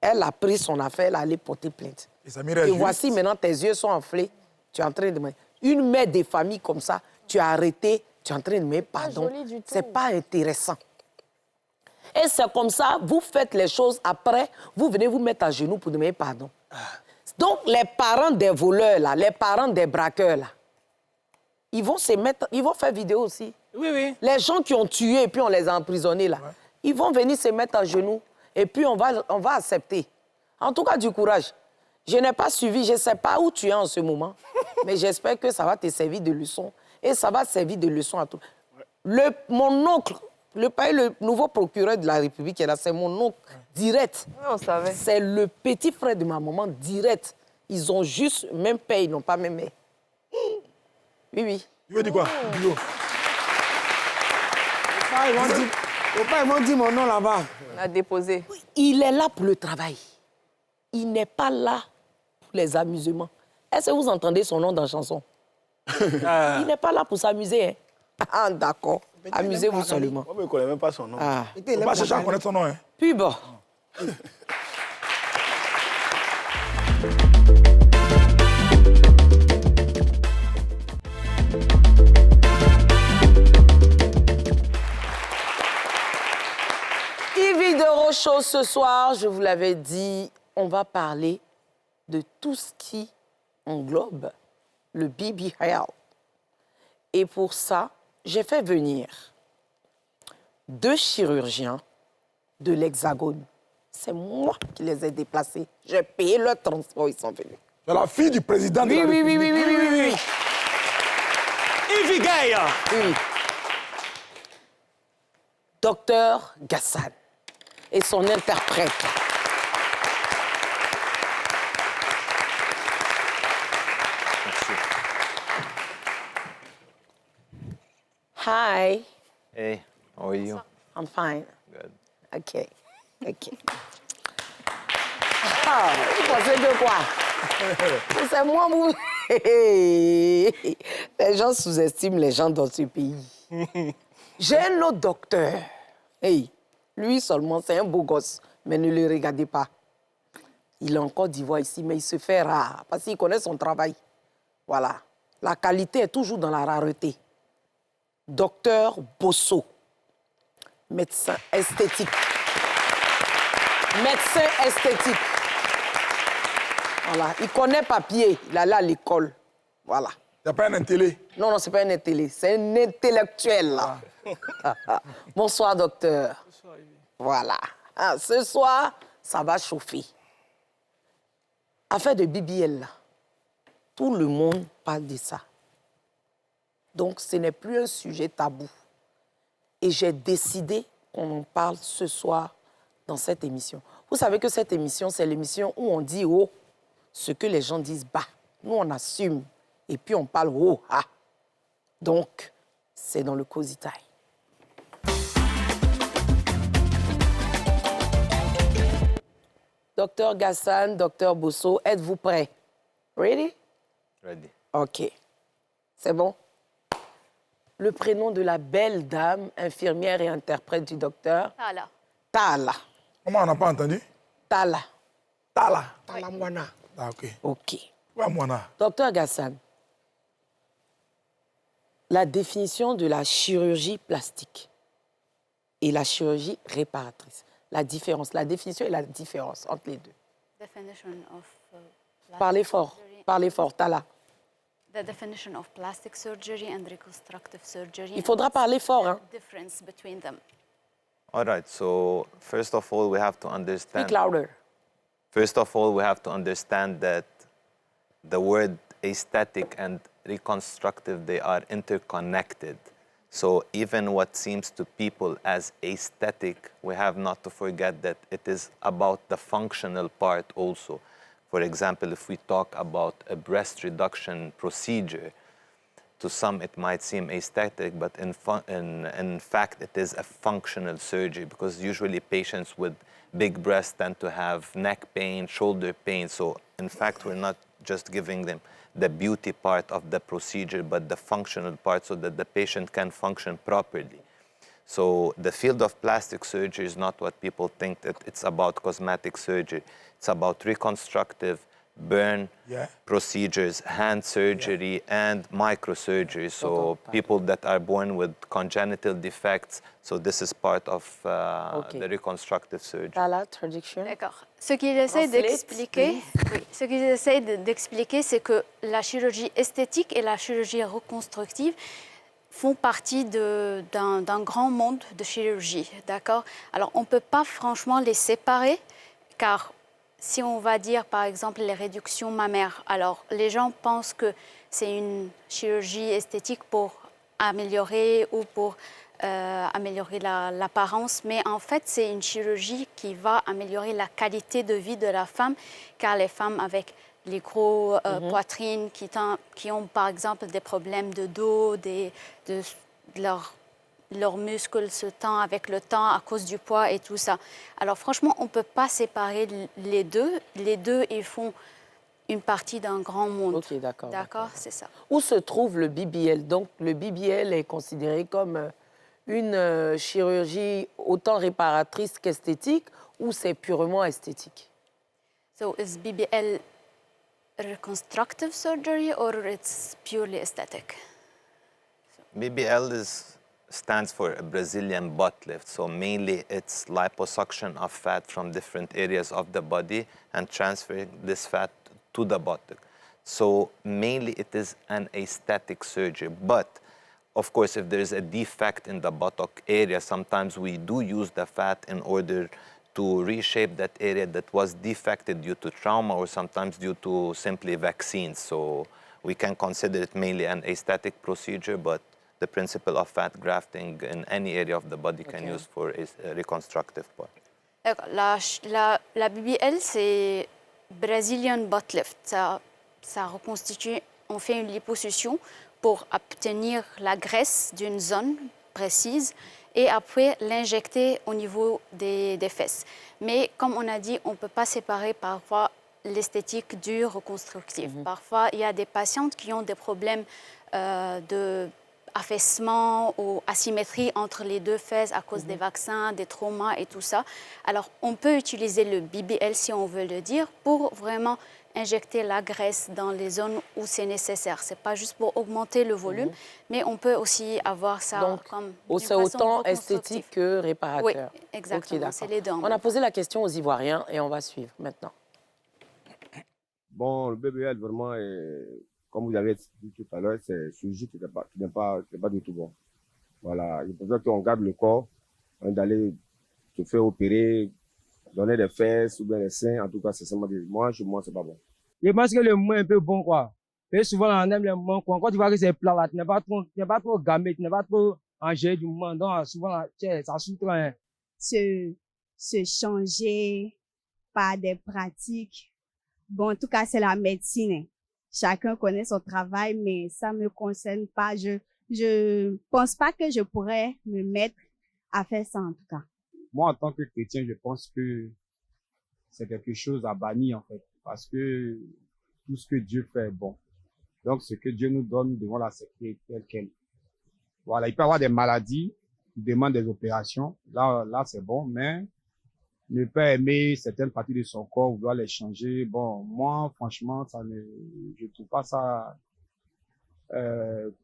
Elle a pris son affaire, elle a allé porter plainte. Et Samira est Et juste. voici, maintenant, tes yeux sont enflés. Tu es en train de me... Une mère de famille comme ça, tu as arrêté, tu es en train de me dire pardon. joli du tout. C'est pas intéressant. Et c'est comme ça, vous faites les choses après, vous venez vous mettre à genoux pour demander pardon. Donc, les parents des voleurs, là, les parents des braqueurs, là, ils vont se mettre, ils vont faire vidéo aussi. Oui, oui. Les gens qui ont tué et puis on les a emprisonnés, là, ils vont venir se mettre à genoux et puis on va accepter. En tout cas, du courage. Je n'ai pas suivi, je ne sais pas où tu es en ce moment, mais j'espère que ça va te servir de leçon et ça va servir de leçon à tout. Mon oncle, le nouveau procureur de la République, qui est là, c'est mon oncle direct. Oui, on savait. C'est le petit frère de ma maman direct. Ils ont juste même père, ils n'ont pas même mère. Oui, oui. Tu veux dire quoi, Bio? Ils vont dire mon nom là-bas. On a déposé. Il est là pour le travail. Il n'est pas là pour les amusements. Est-ce que vous entendez son nom dans la chanson? Il n'est pas là pour s'amuser. Hein? Ah, d'accord. Amusez-vous seulement. Moi, je ne connais même pas son nom. Ah. On va pas chercher à connaître son nom. Hein. Puis bon. Yves de Rochaud, ce soir, je vous l'avais dit, on va parler de tout ce qui englobe le BBL. Et pour ça, j'ai fait venir 2 chirurgiens de l'Hexagone. C'est moi qui les ai déplacés. J'ai payé leur transport, ils sont venus. C'est la fille du président de Oui, la oui, oui, République. oui, oui, oui, oui, oui. Yves Gaïa. Oui. Docteur Gassan et son interprète. Hi, Hey, how are you? I'm fine. Good. OK. OK. Ah, vous pensez de quoi? C'est moi, vous. Les gens sous-estiment les gens dans ce pays. J'ai un autre docteur. Hey, lui seulement, c'est un beau gosse, mais ne le regardez pas. Il est en Côte d'Ivoire ici, mais il se fait rare parce qu'il connaît son travail. Voilà. La qualité est toujours dans la rareté. Docteur Bosso, médecin esthétique. Médecin esthétique. Voilà. Il connaît papier. Il allait à l'école. Voilà. Il n'y a pas un télé. Non, non, c'est pas un intellé. C'est un intellectuel, là. Bonsoir, docteur. Bonsoir, Yves. Voilà. Ah, ce soir, ça va chauffer. Affaire de BBL, là. Tout le monde parle de ça. Donc, ce n'est plus un sujet tabou. Et j'ai décidé qu'on en parle ce soir dans cette émission. Vous savez que cette émission, c'est l'émission où on dit haut ce que les gens disent bas. Nous, on assume. Et puis, on parle haut. Ah. Donc, c'est dans le Cozy Time. Docteur Gassan, docteur Bosso, êtes-vous prêts? Ready? Ready. OK. C'est bon? Le prénom de la belle dame, infirmière et interprète du docteur? Voilà. Tala. Comment on n'a pas entendu? Tala. Tala. Talamwana. Ah, ok. Ok. Ouais, Moana. Docteur Gassan, la définition de la chirurgie plastique et la chirurgie réparatrice. La définition et la différence entre les deux. Definition of plastic Parlez fort, surgery. parlez fort, Tala. The definition of plastic surgery and reconstructive surgery. Il faudra and parler fort, hein. the difference between them. All right, so first of all, we have to Speak understand. louder. First of all, we have to understand that the word aesthetic and reconstructive, they are interconnected. So even what seems to people as aesthetic, we have not to forget that it is about the functional part also. For example, if we talk about a breast reduction procedure, to some it might seem aesthetic, but in fact it is a functional surgery, because usually patients with big breasts tend to have neck pain, shoulder pain. So in fact, we're not just giving them the beauty part of the procedure, but the functional part so that the patient can function properly. So the field of plastic surgery is not what people think that it's about cosmetic surgery. It's about reconstructive, burn procedures, hand surgery, and microsurgery. So people that are born with congenital defects, so this is part of the reconstructive surgery. Tala, traduction. D'accord. Ce qu'ils essaient d'expliquer, ce qu'ils essaient d'expliquer, c'est que la chirurgie esthétique et la chirurgie reconstructive font partie d'un grand monde de chirurgie, d'accord? Alors, on ne peut pas franchement les séparer, car si on va dire, par exemple, les réductions mammaires, alors les gens pensent que c'est une chirurgie esthétique pour améliorer ou pour améliorer l'apparence, mais en fait, c'est une chirurgie qui va améliorer la qualité de vie de la femme, car les femmes avec les gros poitrines qui ont, par exemple, des problèmes de dos, leurs muscles se tendent avec le temps à cause du poids et tout ça. Alors franchement, on ne peut pas séparer les deux. Les deux, ils font une partie d'un grand monde. Ok, d'accord. D'accord, c'est ça. Où se trouve le BBL? Donc, le BBL est considéré comme une chirurgie autant réparatrice qu'esthétique, ou c'est purement esthétique? So is BBL reconstructive surgery or it's purely aesthetic? BBL stands for a Brazilian butt lift. So mainly it's liposuction of fat from different areas of the body and transferring this fat to the buttock. So mainly it is an aesthetic surgery. But of course, if there's a defect in the buttock area, sometimes we do use the fat in order to reshape that area that was defected due to trauma or sometimes due to simply vaccines. So we can consider it mainly an aesthetic procedure, but the principle of fat grafting in any area of the body can use for a reconstructive part. La BBL, c'est Brazilian butt lift. Ça reconstitue, on fait une liposuction pour obtenir la graisse d'une zone précise et après l'injecter au niveau des fesses. Mais comme on a dit, on ne peut pas séparer parfois l'esthétique du reconstructif. Parfois, il y a des patientes qui ont des problèmes d'affaissement ou asymétrie entre les deux fesses à cause des vaccins, des traumas et tout ça. Alors, on peut utiliser le BBL, si on veut le dire, pour vraiment injecter la graisse dans les zones où c'est nécessaire. Ce n'est pas juste pour augmenter le volume, mais on peut aussi avoir ça donc, comme c'est autant esthétique que réparateur. Oui, exactement, Okay, c'est les deux. On a posé la question aux Ivoiriens et on va suivre maintenant. Bon, le BBL, vraiment, comme vous avez dit tout à l'heure, c'est une chirurgie qui n'est pas du tout bon. Voilà, il faut qu'on garde le corps, d'aller se faire opérer, donner des fesses ou bien des seins, en tout cas, c'est seulement des... Moi, chez moi, c'est pas bon. Je pense que le moment est un peu bon, quoi. Et souvent, on aime les moments, quoi. Quand tu vois que c'est plat, là, tu n'es pas trop gamé, tu n'es pas trop engagé du moment. Donc, souvent, là, ça souffre, hein. Se changer par des pratiques. Bon, en tout cas, c'est la médecine. Chacun connaît son travail, mais ça me concerne pas. Je pense pas que je pourrais me mettre à faire ça, en tout cas. Moi, en tant que chrétien, je pense que c'est quelque chose à bannir, en fait, parce que tout ce que Dieu fait est bon. Donc, ce que Dieu nous donne, nous devons l'accepter tel quel. Voilà, il peut y avoir des maladies qui demandent des opérations. Là, c'est bon, mais ne pas aimer certaines parties de son corps, vouloir les changer. Bon, moi, franchement, je trouve pas ça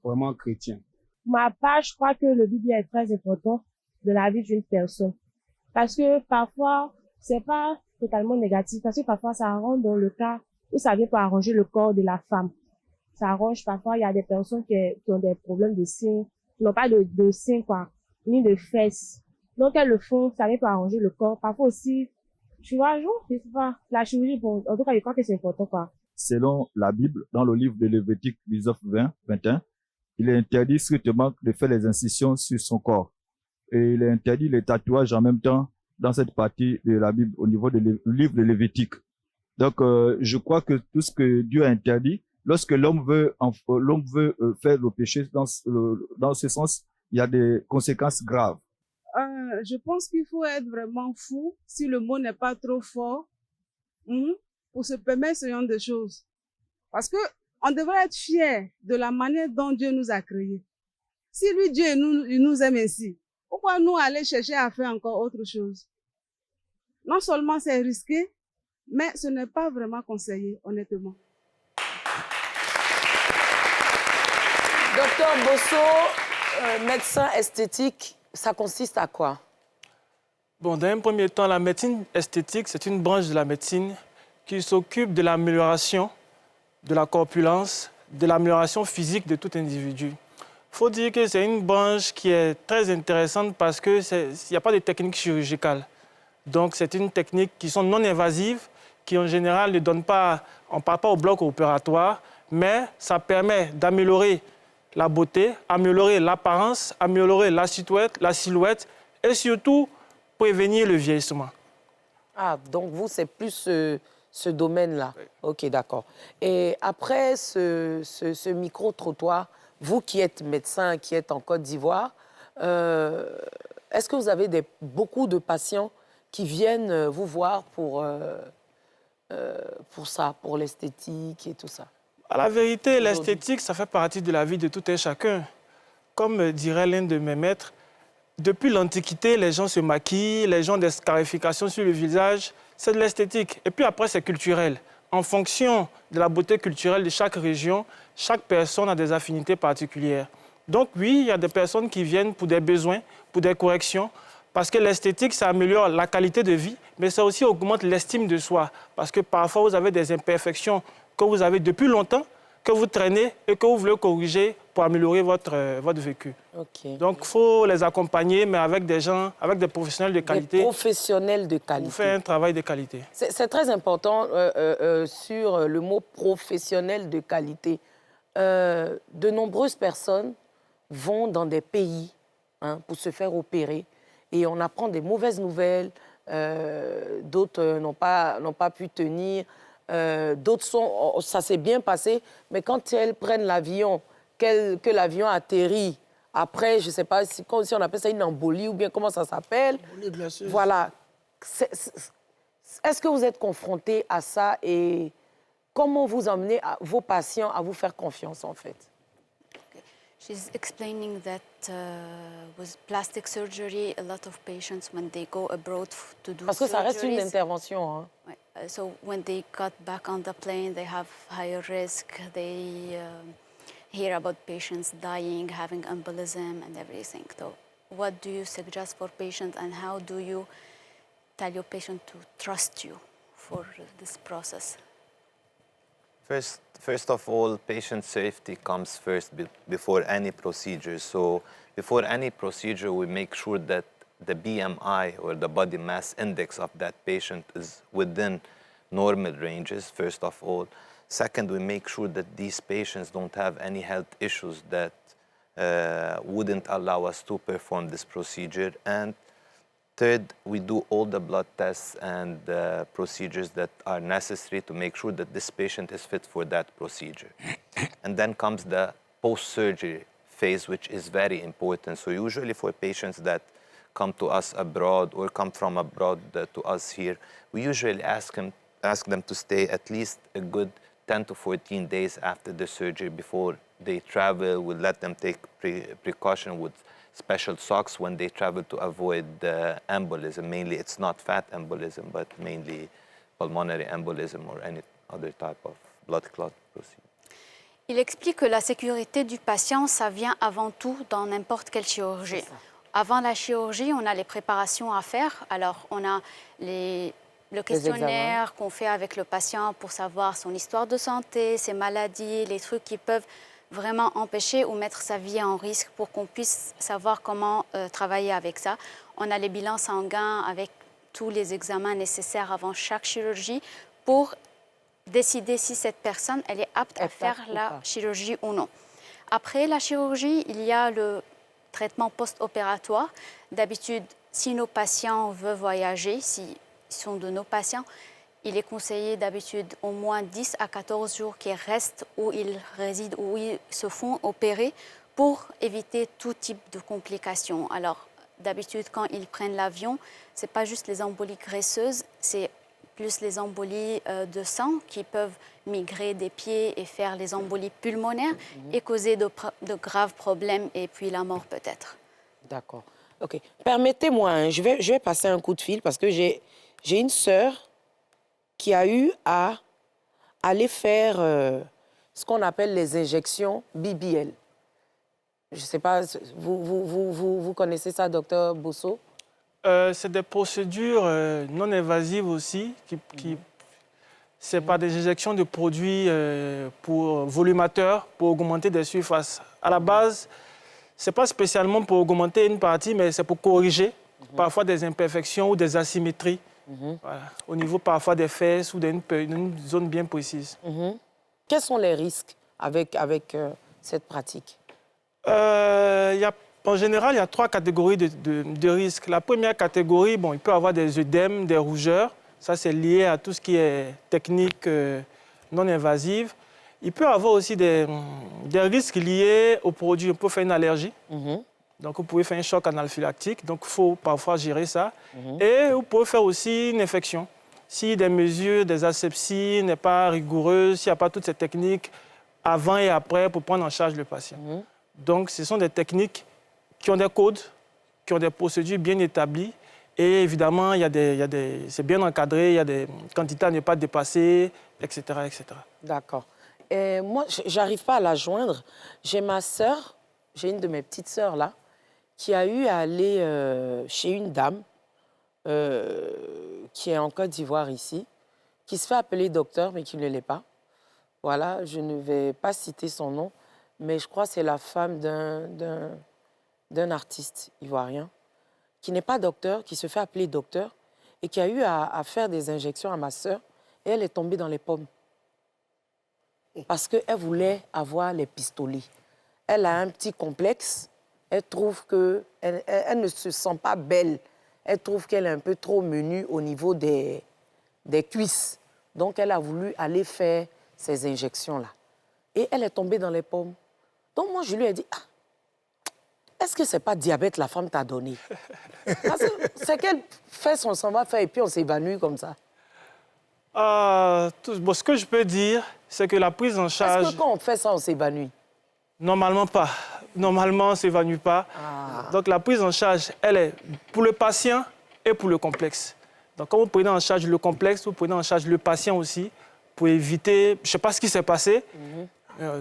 vraiment chrétien. Ma part, je crois que le Bible est très important de la vie d'une personne. Parce que parfois, c'est pas totalement négatif, parce que parfois, ça rentre dans le cas où ça vient pour arranger le corps de la femme. Ça arrange, parfois, il y a des personnes qui ont des problèmes de seins, qui n'ont pas de seins, quoi, ni de fesses. Donc, elles le font, ça vient pour arranger le corps. Parfois aussi, tu vois, je sais pas, la chirurgie, bon, en tout cas, je crois que c'est important, quoi. Selon la Bible, dans le livre de Lévitique 19-21, il est interdit strictement de faire les incisions sur son corps. Et il est interdit les tatouages en même temps dans cette partie de la Bible au niveau du livre de Lévitique. Donc, je crois que tout ce que Dieu a interdit, lorsque l'homme veut faire le péché dans ce sens, il y a des conséquences graves. Je pense qu'il faut être vraiment fou, si le mot n'est pas trop fort, pour se permettre ce genre de choses. Parce que on devrait être fier de la manière dont Dieu nous a créés. Si lui, Dieu, il nous aime ainsi, pourquoi nous aller chercher à faire encore autre chose? Non seulement c'est risqué, mais ce n'est pas vraiment conseillé, honnêtement. Docteur Bosso, médecin esthétique, ça consiste à quoi? Bon, dans un premier temps, la médecine esthétique, c'est une branche de la médecine qui s'occupe de l'amélioration de la corpulence, de l'amélioration physique de tout individu. Il faut dire que c'est une branche qui est très intéressante parce qu'il n'y a pas de technique chirurgicale. Donc, c'est une technique qui sont non invasives, qui en général ne donnent pas, on ne parle pas au bloc opératoire, mais ça permet d'améliorer la beauté, améliorer l'apparence, améliorer la silhouette et surtout prévenir le vieillissement. Ah, donc vous, c'est plus ce domaine-là. Oui. OK, d'accord. Et après ce micro-trottoir, vous qui êtes médecin, qui êtes en Côte d'Ivoire, est-ce que vous avez beaucoup de patients qui viennent vous voir pour ça, pour l'esthétique et tout ça? À la vérité, l'esthétique, ça fait partie de la vie de tout un chacun. Comme dirait l'un de mes maîtres, depuis l'Antiquité, les gens se maquillent, les gens ont des scarifications sur le visage, c'est de l'esthétique. Et puis après, c'est culturel. En fonction de la beauté culturelle de chaque région, chaque personne a des affinités particulières. Donc oui, il y a des personnes qui viennent pour des besoins, pour des corrections, parce que l'esthétique, ça améliore la qualité de vie, mais ça aussi augmente l'estime de soi. Parce que parfois, vous avez des imperfections que vous avez depuis longtemps, que vous traînez et que vous voulez corriger pour améliorer votre vécu. Okay. Donc, il faut les accompagner, mais avec des gens, avec des professionnels de qualité. Des professionnels de qualité. Vous faites un travail de qualité. C'est très important sur le mot professionnel de qualité. De nombreuses personnes vont dans des pays pour se faire opérer et on apprend des mauvaises nouvelles. D'autres n'ont pas pu tenir. D'autres ça s'est bien passé, mais quand elles prennent l'avion, que l'avion atterrit, après, je ne sais pas si on appelle ça une embolie ou bien comment ça s'appelle. Voilà. Est-ce que vous êtes confronté à ça et comment vous emmenez vos patients à vous faire confiance en fait? She's explaining that with plastic surgery, a lot of patients, when they go abroad to do Parce que ça reste une intervention. Hein. So when they got back on the plane, they have higher risk. They hear about patients dying, having embolism and everything. So what do you suggest for patients and how do you tell your patient to trust you for this process? First of all, patient safety comes first before any procedure. So before any procedure, we make sure that the BMI or the body mass index of that patient is within normal ranges, first of all. Second, we make sure that these patients don't have any health issues that wouldn't allow us to perform this procedure. And third, we do all the blood tests and procedures that are necessary to make sure that this patient is fit for that procedure. And then comes the post-surgery phase, which is very important. So usually for patients that come to us abroad or come from abroad to us here, we usually ask them to stay at least a good 10 to 14 days after the surgery before they travel, we'll let them take precaution with special socks when they travel to avoid embolism. Mainly, it's not fat embolism, but mainly pulmonary embolism or any other type of blood clot procedure. Il explique que la sécurité du patient, ça vient avant tout dans n'importe quelle chirurgie. Avant la chirurgie, on a les préparations à faire. Alors, on a le questionnaire qu'on fait avec le patient pour savoir son histoire de santé, ses maladies, les trucs qui peuvent vraiment empêcher ou mettre sa vie en risque pour qu'on puisse savoir comment travailler avec ça. On a les bilans sanguins avec tous les examens nécessaires avant chaque chirurgie pour décider si cette personne elle est apte à faire la chirurgie ou non. Après la chirurgie, il y a le traitement post-opératoire. D'habitude, si nos patients veulent voyager, s'ils sont de nos patients, il est conseillé d'habitude au moins 10 à 14 jours qu'ils restent où ils résident, où ils se font opérer pour éviter tout type de complications. Alors, d'habitude, quand ils prennent l'avion, ce n'est pas juste les embolies graisseuses, c'est plus les embolies de sang qui peuvent migrer des pieds et faire les embolies pulmonaires et causer de graves problèmes et puis la mort peut-être. D'accord. OK. Permettez-moi, hein, je vais passer un coup de fil parce que j'ai une sœur qui a eu à aller faire ce qu'on appelle les injections BBL. Je ne sais pas, vous connaissez ça, docteur Bosso? C'est des procédures non invasives aussi. C'est par des injections de produits pour volumateurs, pour augmenter des surfaces. À la base, ce n'est pas spécialement pour augmenter une partie, mais c'est pour corriger parfois des imperfections ou des asymétries. Voilà. Au niveau parfois des fesses ou d'une zone bien précise. Quels sont les risques avec cette pratique? En général, il y a 3 catégories de risques. La première catégorie, bon, il peut y avoir des œdèmes, des rougeurs. Ça, c'est lié à tout ce qui est technique non invasive. Il peut y avoir aussi des risques liés aux produits. On peut faire une allergie. Donc, vous pouvez faire un choc anaphylactique. Donc, il faut parfois gérer ça. Et vous pouvez faire aussi une infection. Si des mesures, des asepsies n'est pas rigoureuses, s'il n'y a pas toutes ces techniques avant et après pour prendre en charge le patient. Donc, ce sont des techniques qui ont des codes, qui ont des procédures bien établies. Et évidemment, c'est bien encadré, il y a des quantités à ne pas dépasser, etc. etc. D'accord. Moi, je n'arrive pas à la joindre. J'ai ma sœur, j'ai une de mes petites sœurs là, qui a eu à aller chez une dame qui est en Côte d'Ivoire ici, qui se fait appeler docteur, mais qui ne l'est pas. Voilà, je ne vais pas citer son nom, mais je crois que c'est la femme d'un artiste ivoirien, qui n'est pas docteur, qui se fait appeler docteur, et qui a eu à faire des injections à ma sœur, et elle est tombée dans les pommes. Parce qu'elle voulait avoir les pistolets. Elle a un petit complexe, elle trouve qu'elle ne se sent pas belle, elle trouve qu'elle est un peu trop menue au niveau des cuisses. Donc, elle a voulu aller faire ces injections-là. Et elle est tombée dans les pommes. Donc, moi, je lui ai dit, est-ce que ce n'est pas diabète la femme t'a donné? Parce que c'est qu'elle fait son sang va faire et puis on s'évanouit comme ça. Ce que je peux dire, c'est que la prise en charge... Est-ce que quand on fait ça, on s'évanouit? Normalement pas. Normalement, on ne s'évanouit pas. Donc la prise en charge, elle est pour le patient et pour le complexe. Donc quand vous prenez en charge le complexe, vous prenez en charge le patient aussi pour éviter... Je ne sais pas ce qui s'est passé.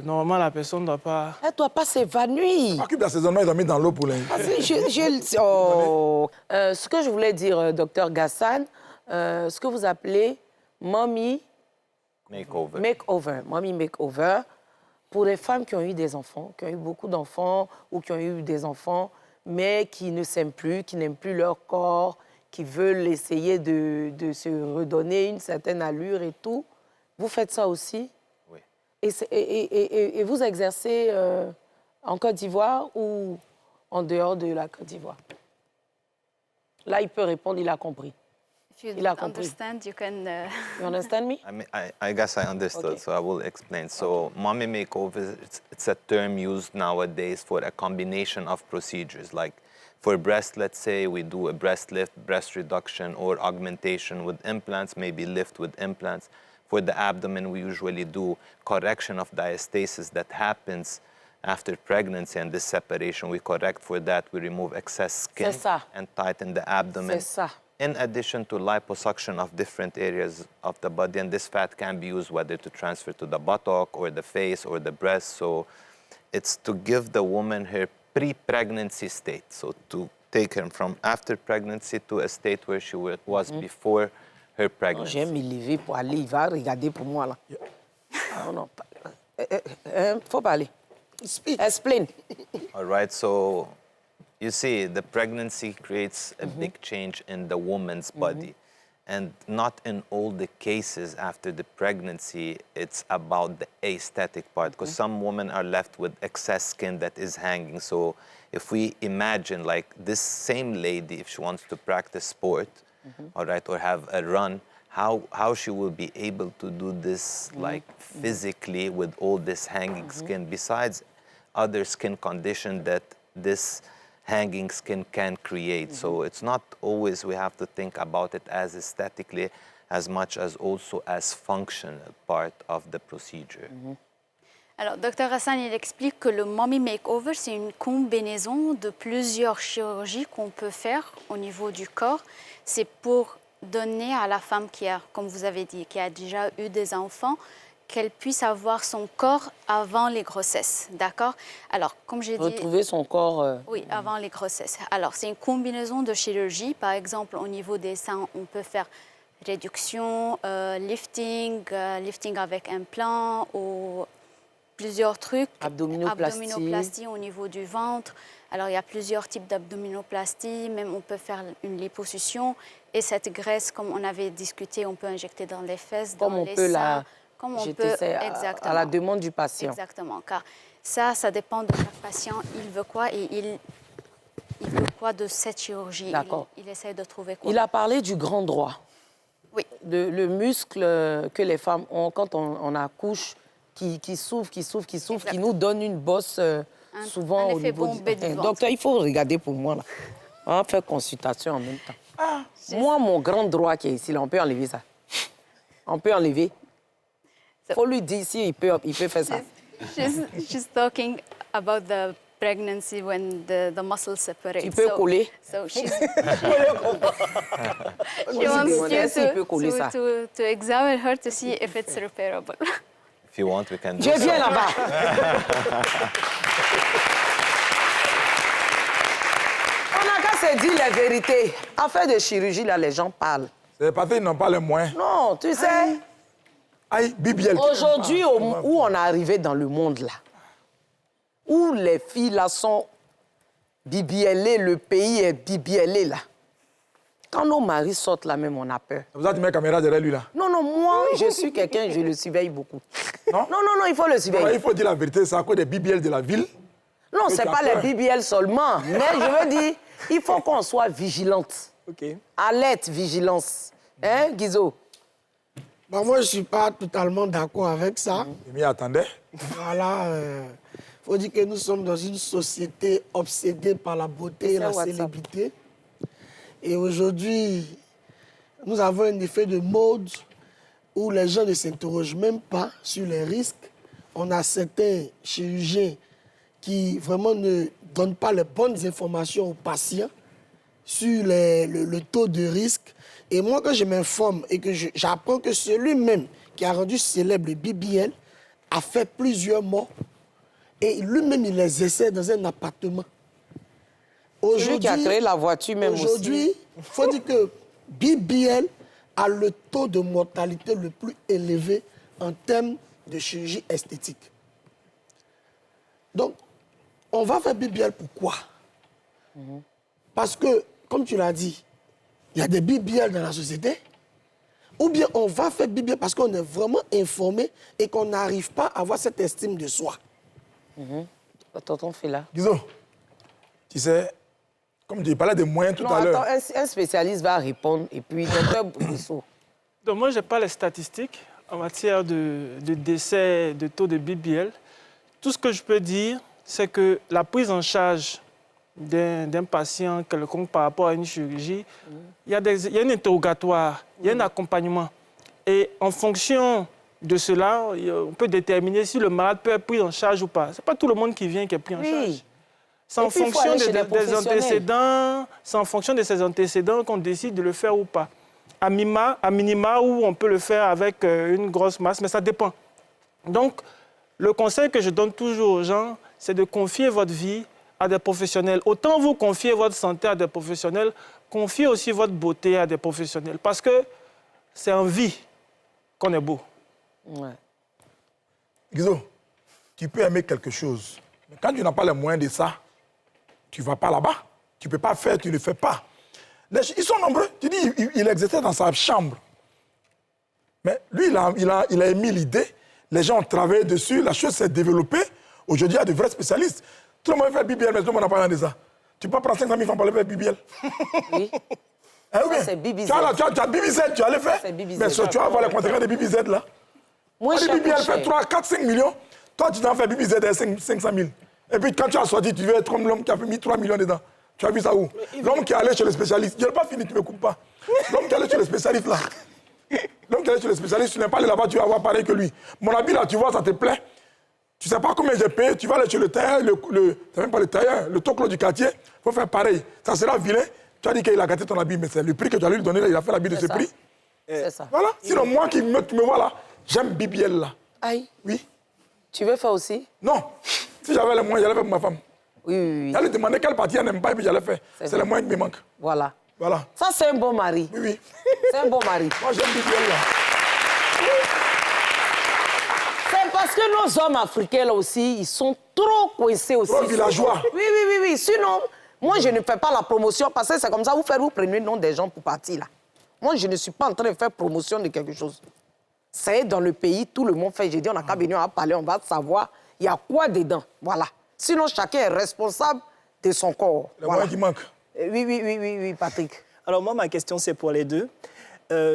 Normalement, la personne ne doit pas... Elle ne doit pas s'évanouir. Occupe d'assaisonnement, ils ont mis dans l'eau pour l'injecter. Ce que je voulais dire, docteur Gassan, ce que vous appelez mommy makeover. Mommy makeover, pour les femmes qui ont eu des enfants, qui ont eu beaucoup d'enfants ou qui ont eu des enfants, mais qui ne s'aiment plus, qui n'aiment plus leur corps, qui veulent essayer de se redonner une certaine allure et tout. Vous faites ça aussi? Oui. Et vous exercez en Côte d'Ivoire ou en dehors de la Côte d'Ivoire? Là, il peut répondre, il a compris. If you understand, you can... You understand me? I guess I understood, Okay. so I will explain. So, mommy makeover, it's a term used nowadays for a combination of procedures. Like for breast, let's say we do a breast lift, breast reduction, or augmentation with implants, maybe lift with implants. For the abdomen, we usually do correction of diastasis that happens after pregnancy and this separation. We correct for that. We remove excess skin and tighten the abdomen. C'est ça. In addition to liposuction of different areas of the body, and this fat can be used whether to transfer to the buttock or the face or the breast. So it's to give the woman her pre-pregnancy state. So to take her from after pregnancy to a state where she was before her pregnancy. J'aime me lever pour aller, il va regarder pour moi là. Non, non, faut pas aller. Explain. All right, so you see, the pregnancy creates a big change in the woman's body. And not in all the cases after the pregnancy, it's about the aesthetic part, because some women are left with excess skin that is hanging. So if we imagine like this same lady, if she wants to practice sport, all right, or have a run, how she will be able to do this like physically with all this hanging skin, besides other skin condition that this hanging skin can create. So it's not always we have to think about it as aesthetically as much as also as functional part of the procedure. Alors, Dr Hassan, il explique que le Mommy Makeover, c'est une combinaison de plusieurs chirurgies qu'on peut faire au niveau du corps. C'est pour donner à la femme qui a, comme vous avez dit, qui a déjà eu des enfants, qu'elle puisse avoir son corps avant les grossesses, d'accord? Alors, comme j'ai dit... Retrouver son corps... Oui, avant les grossesses. Alors, c'est une combinaison de chirurgies. Par exemple, au niveau des seins, on peut faire réduction, lifting, lifting avec implant ou plusieurs trucs. Abdominoplastie au niveau du ventre. Alors, il y a plusieurs types d'abdominoplastie. Même, on peut faire une liposuction. Et cette graisse, comme on avait discuté, on peut injecter dans les fesses, dans les seins. Comme on peut, à la demande du patient. Exactement, car ça dépend de chaque patient. Il veut quoi et il veut quoi de cette chirurgie. D'accord. Il essaie de trouver quoi. Il a parlé du grand droit. Oui. Le muscle que les femmes ont quand on accouche, qui s'ouvre, qui nous donne une bosse souvent au niveau du ventre. Docteur, il faut regarder pour moi là. On va faire consultation en même temps. Moi, mon grand droit qui est ici, là, on peut enlever ça. On peut enlever. Il faut lui dire si il peut faire ça. She's talking about the pregnancy when the muscles separate. Tu peux coller. So she wants you to examine her to see if it's repairable. If you want, we can do Je viens là-bas. On n'a qu'à se dire la vérité. Affaire de chirurgie, là, les gens parlent. C'est parce qu'ils n'ont pas les moyens. Non, tu sais... Aujourd'hui, où on est arrivé dans le monde, là, où les filles, là, sont bibiellées, le pays est bibiellé, là. Quand nos maris sortent, là, même, on a peur. C'est pour ça que tu mets la caméra derrière lui, là. Non, non, moi, je suis quelqu'un, je le surveille beaucoup. Non, non, il faut le surveiller. Alors, il faut dire la vérité, c'est à cause des BBL de la ville. Non, c'est pas les BBL seulement, mais je veux dire, il faut qu'on soit vigilante. Alerte, vigilance. Hein, Guizo? Bah, moi, je ne suis pas totalement d'accord avec ça. Je m'y attendais. Voilà. Faut dire que nous sommes dans une société obsédée par la beauté et la célébrité. Et aujourd'hui, nous avons un effet de mode où les gens ne s'interrogent même pas sur les risques. On a certains chirurgiens qui vraiment ne donnent pas les bonnes informations aux patients sur le taux de risque. Et moi, quand je m'informe et que j'apprends que celui-même qui a rendu célèbre le BBL a fait plusieurs morts et lui-même, il les essaie dans un appartement. Celui qui a créé la voiture même aussi. Aujourd'hui, il faut dire que BBL a le taux de mortalité le plus élevé en termes de chirurgie esthétique. Donc, on va faire BBL pourquoi? Parce que, comme tu l'as dit, il y a des BBL dans la société, ou bien on va faire BBL parce qu'on est vraiment informé et qu'on n'arrive pas à avoir cette estime de soi. Tonton Fela. Guizo, tu sais, comme tu parlais des moyens tout à l'heure. Un spécialiste va répondre et puis docteur Bouissot. Donc moi, je n'ai pas les statistiques en matière de décès, de taux de BBL. Tout ce que je peux dire, c'est que la prise en charge d'un patient quelconque par rapport à une chirurgie, il y a un interrogatoire, il y a un accompagnement. Et en fonction de cela, on peut déterminer si le malade peut être pris en charge ou pas. Ce n'est pas tout le monde qui vient qui est pris en charge. C'est en fonction des antécédents, c'est en fonction de ces antécédents qu'on décide de le faire ou pas. À minima, où on peut le faire avec une grosse masse, mais ça dépend. Donc, le conseil que je donne toujours aux gens, c'est de confier votre vie à des professionnels. Autant vous confiez votre santé à des professionnels, confiez aussi votre beauté à des professionnels. Parce que c'est en vie qu'on est beau. Ouais. Guizo, tu peux aimer quelque chose, mais quand tu n'as pas les moyens de ça, tu ne vas pas là-bas. Tu ne peux pas faire, tu ne le fais pas. Ils sont nombreux. Tu dis, il exerçait dans sa chambre. Mais lui, il a émis l'idée. Les gens ont travaillé dessus. La chose s'est développée. Aujourd'hui, il y a de vrais spécialistes. Tout le monde fait BBL, mais tout le monde n'a pas rien de ça. Tu peux prendre 500 000 francs pour aller faire BBL. Oui. Hein, oui. C'est BBZ. Tu as BBZ, tu vas le faire. Mais tu vas avoir les conséquences de BBZ là. Moi, je BBL fait 3, 4, 5 millions. Toi, tu t'en fais BBZ à 500 000. Et puis, quand tu as sorti, tu veux être comme l'homme qui a mis 3 millions dedans. Tu as vu ça où? L'homme qui est allé chez le spécialiste. Je n'ai pas fini, tu ne me coupes pas. L'homme qui est allé chez le spécialiste, là. L'homme qui est allé chez le spécialiste, tu n'es pas allé là-bas, tu vas avoir pareil que lui. Mon habit, là, tu vois, ça te plaît. Tu ne sais pas combien j'ai payé. Tu vas aller chez le tailleur, c'est même pas le tailleur, le toclo du quartier. Il faut faire pareil. Ça sera vilain. Tu as dit qu'il a gâté ton habit, mais c'est le prix que tu as lui donner, là, il a fait l'habit de ce prix. C'est ça. Voilà. Sinon, moi qui me vois là, j'aime BBL, là. Aïe. Oui. Tu veux faire aussi? Non. Si j'avais les moyens, j'allais faire pour ma femme. Oui. J'allais demander quelle partie elle n'aime pas et puis j'allais faire. C'est les moyens qui me manquent. Voilà. Voilà. Ça, c'est un bon mari. Oui. C'est un bon mari. Moi, j'aime BBL, là. C'est parce que nos hommes africains, là aussi, ils sont trop coincés aussi. Trop villageois. Oui. Sinon, moi, je ne fais pas la promotion parce que c'est comme ça, vous prenez le nom des gens pour partir, là. Moi, je ne suis pas en train de faire promotion de quelque chose. C'est dans le pays, tout le monde fait. J'ai dit, on n'a qu'à venir à parler, on va savoir il y a quoi dedans. Voilà. Sinon, chacun est responsable de son corps. Le moyen qui manque. Oui, Patrick. Alors moi, ma question, c'est pour les deux.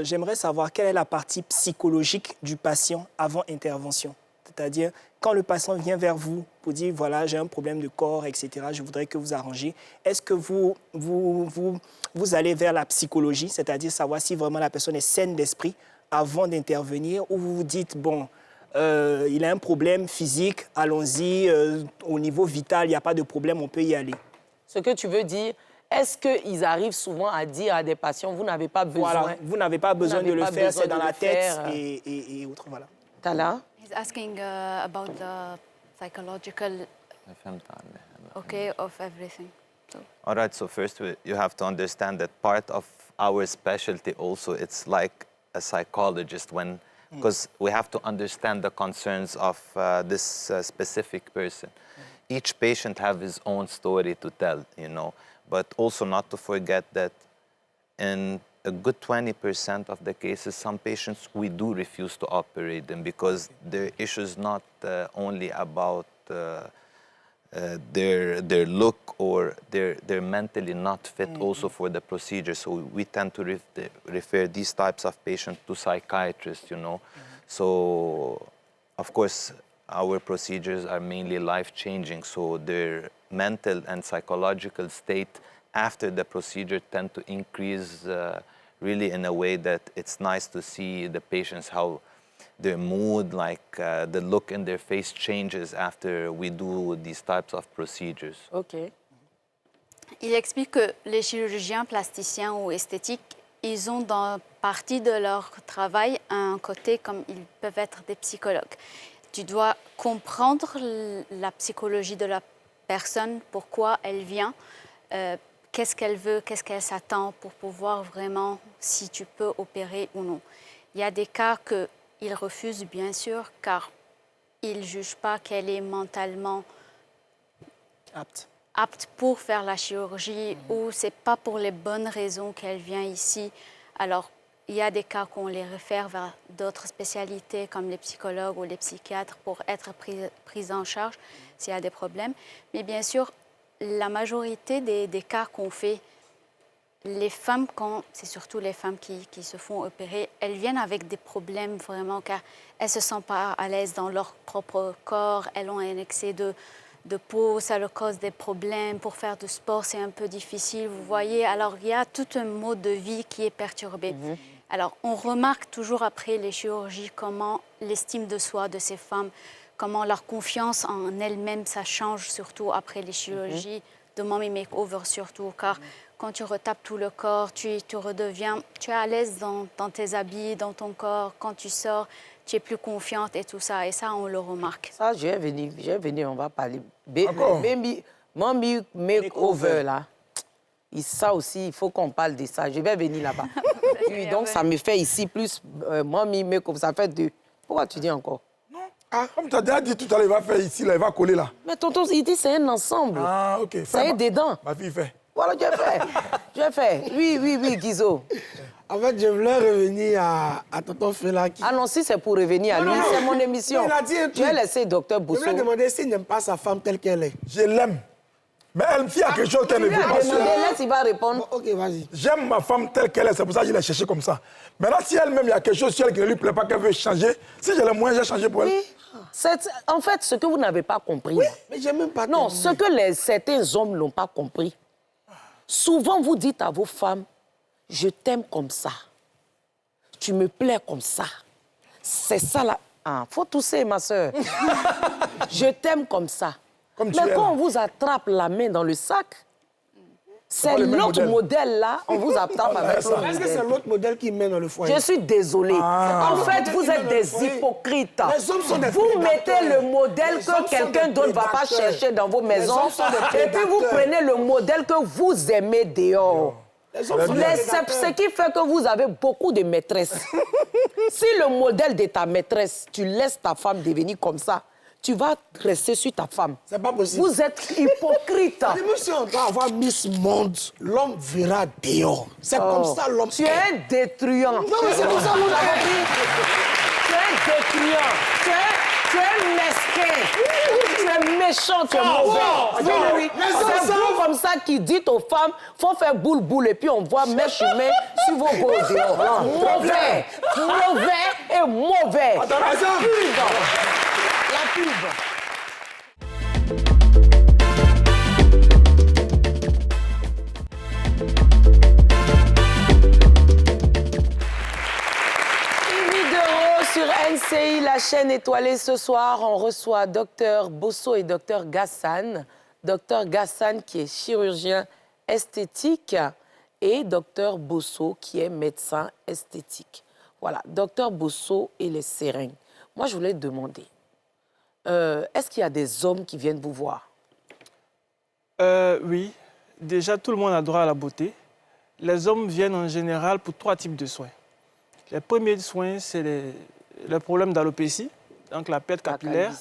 J'aimerais savoir quelle est la partie psychologique du patient avant intervention. C'est-à-dire, quand le patient vient vers vous pour dire, voilà, j'ai un problème de corps, etc., je voudrais que vous arrangiez, est-ce que vous allez vers la psychologie, c'est-à-dire savoir si vraiment la personne est saine d'esprit avant d'intervenir, ou vous vous dites, bon, il a un problème physique, allons-y, au niveau vital, il n'y a pas de problème, on peut y aller. Ce que tu veux dire, est-ce qu'ils arrivent souvent à dire à des patients, vous n'avez pas besoin... Voilà, vous n'avez pas besoin de le faire, c'est dans la tête et autres, voilà. Tala? He's asking about the psychological, of everything. So. All right, so first you have to understand that part of our specialty also, it's like a psychologist because we have to understand the concerns of this specific person. Each patient have his own story to tell, but also not to forget that in a good 20% of the cases, some patients, we do refuse to operate them because their issue is not only about their look or they're mentally not fit also for the procedure. So we tend to refer these types of patients to psychiatrists, So, of course, our procedures are mainly life-changing, so their mental and psychological state after the procedure tend to increase really in a way that it's nice to see the patients, how their mood, like the look in their face changes after we do these types of procedures. OK. Il explique que les chirurgiens plasticiens ou esthétiques, ils ont dans partie de leur travail un côté comme ils peuvent être des psychologues. Tu dois comprendre la psychologie de la personne, pourquoi elle vient, qu'est-ce qu'elle veut, qu'est-ce qu'elle s'attend pour pouvoir vraiment si tu peux opérer ou non. Il y a des cas qu'ils refusent bien sûr car ils ne jugent pas qu'elle est mentalement apte pour faire la chirurgie ou ce n'est pas pour les bonnes raisons qu'elle vient ici. Alors, il y a des cas qu'on les réfère vers d'autres spécialités comme les psychologues ou les psychiatres pour être pris en charge s'il y a des problèmes. Mais bien sûr, la majorité des cas qu'on fait, les femmes, c'est surtout les femmes qui se font opérer, elles viennent avec des problèmes vraiment car elles ne se sentent pas à l'aise dans leur propre corps, elles ont un excès de peau, ça leur cause des problèmes. Pour faire du sport, c'est un peu difficile, vous voyez. Alors, il y a tout un mode de vie qui est perturbé. Alors, on remarque toujours après les chirurgies comment l'estime de soi de ces femmes, comment leur confiance en elles-mêmes, ça change surtout après les chirurgies de mommy makeover surtout, car quand tu retapes tout le corps, tu es à l'aise dans tes habits, dans ton corps, quand tu sors, tu es plus confiante et tout ça, et ça, on le remarque. Ça, je vais venir, on va parler. Mommy makeover, là. Et ça aussi, il faut qu'on parle de ça. Je vais venir là-bas. Oui, donc, ça me fait ici plus mommy makeover, ça fait 2. Pourquoi tu dis encore? Ah, comme tu as déjà dit tout à l'heure, il va faire ici, là, il va coller là. Mais tonton, il dit c'est un ensemble. Ah, ok. Ça est dedans. Ma fille fait. Voilà, j'ai fait. Oui, Guizo. En fait, je voulais revenir à tonton Fela qui... Ah non, si c'est pour revenir à lui, c'est mon émission. Il a dit un truc. Tu as laissé docteur Bosso. Je voulais demander s'il n'aime pas sa femme telle qu'elle est. Je l'aime. Mais elle, s'il y a quelque chose qu'elle ne veut pas... Laisse, il va répondre. Bon, ok, vas-y. J'aime ma femme telle qu'elle est, c'est pour ça que je l'ai cherchée comme ça. Maintenant, si elle-même, il y a quelque chose sur elle qui ne lui plaît pas, qu'elle veut changer, si j'ai le moyen, j'ai changé pour elle. Oui. En fait, ce que vous n'avez pas compris... Oui, mais j'ai même pas Non, terminé. ce que certains hommes n'ont pas compris. Souvent, vous dites à vos femmes, je t'aime comme ça. Tu me plais comme ça. C'est ça là. Ah, faut tousser, ma soeur. Je t'aime comme ça. Mais quand on vous attrape la main dans le sac, c'est l'autre modèle là, on vous attrape avec l'autre modèle. Est-ce que c'est l'autre modèle qui mène dans le foyer? Je suis désolée. En fait, vous êtes des hypocrites. Les hommes sont des vous mettez le modèle que quelqu'un d'autre ne va pas chercher dans vos maisons. Et puis vous prenez le modèle que vous aimez dehors. C'est ce qui fait que vous avez beaucoup de maîtresses. Si le modèle de ta maîtresse, tu laisses ta femme devenir comme ça, tu vas rester sur ta femme. C'est pas possible. Vous êtes hypocrite. Même si on doit avoir Miss Monde, l'homme verra dehors. C'est comme ça l'homme. Tu es un détruant. Non, mais c'est pour ça vous l'avez dit. Tu es un détruant. Tu es mesquin. Tu es méchant, tu es mauvais. Oui. C'est vous comme ça qui dites aux femmes, faut faire boule-boule et puis on voit mèche humain sur vos gosses dehors. Mauvais et mauvais. La pub. Sur NCI, la chaîne étoilée, ce soir, on reçoit Dr Bosso et Dr Gassane. Dr Gassane qui est chirurgien esthétique et Dr Bosso qui est médecin esthétique. Voilà, Dr Bosso et les seringues. Moi, je voulais te demander, est-ce qu'il y a des hommes qui viennent vous voir? Oui. Déjà, tout le monde a droit à la beauté. Les hommes viennent en général pour 3 types de soins. Les premiers soins, c'est le problème d'alopécie, donc la perte capillaire.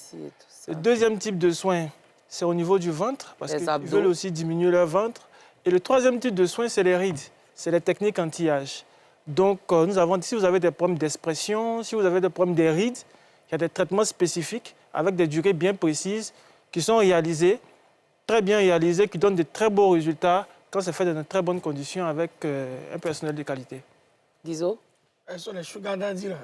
Le deuxième type de soins, c'est au niveau du ventre, parce qu'ils veulent aussi diminuer leur ventre. Et le troisième type de soins, c'est les rides. C'est les techniques anti-âge. Donc, nous avons, si vous avez des problèmes d'expression, si vous avez des problèmes des rides, il y a des traitements spécifiques avec des durées bien précises qui sont réalisés, très bien réalisés, qui donnent de très beaux résultats quand c'est fait dans de très bonnes conditions avec un personnel de qualité. Guizo? Elles sont les sugar daddy, là.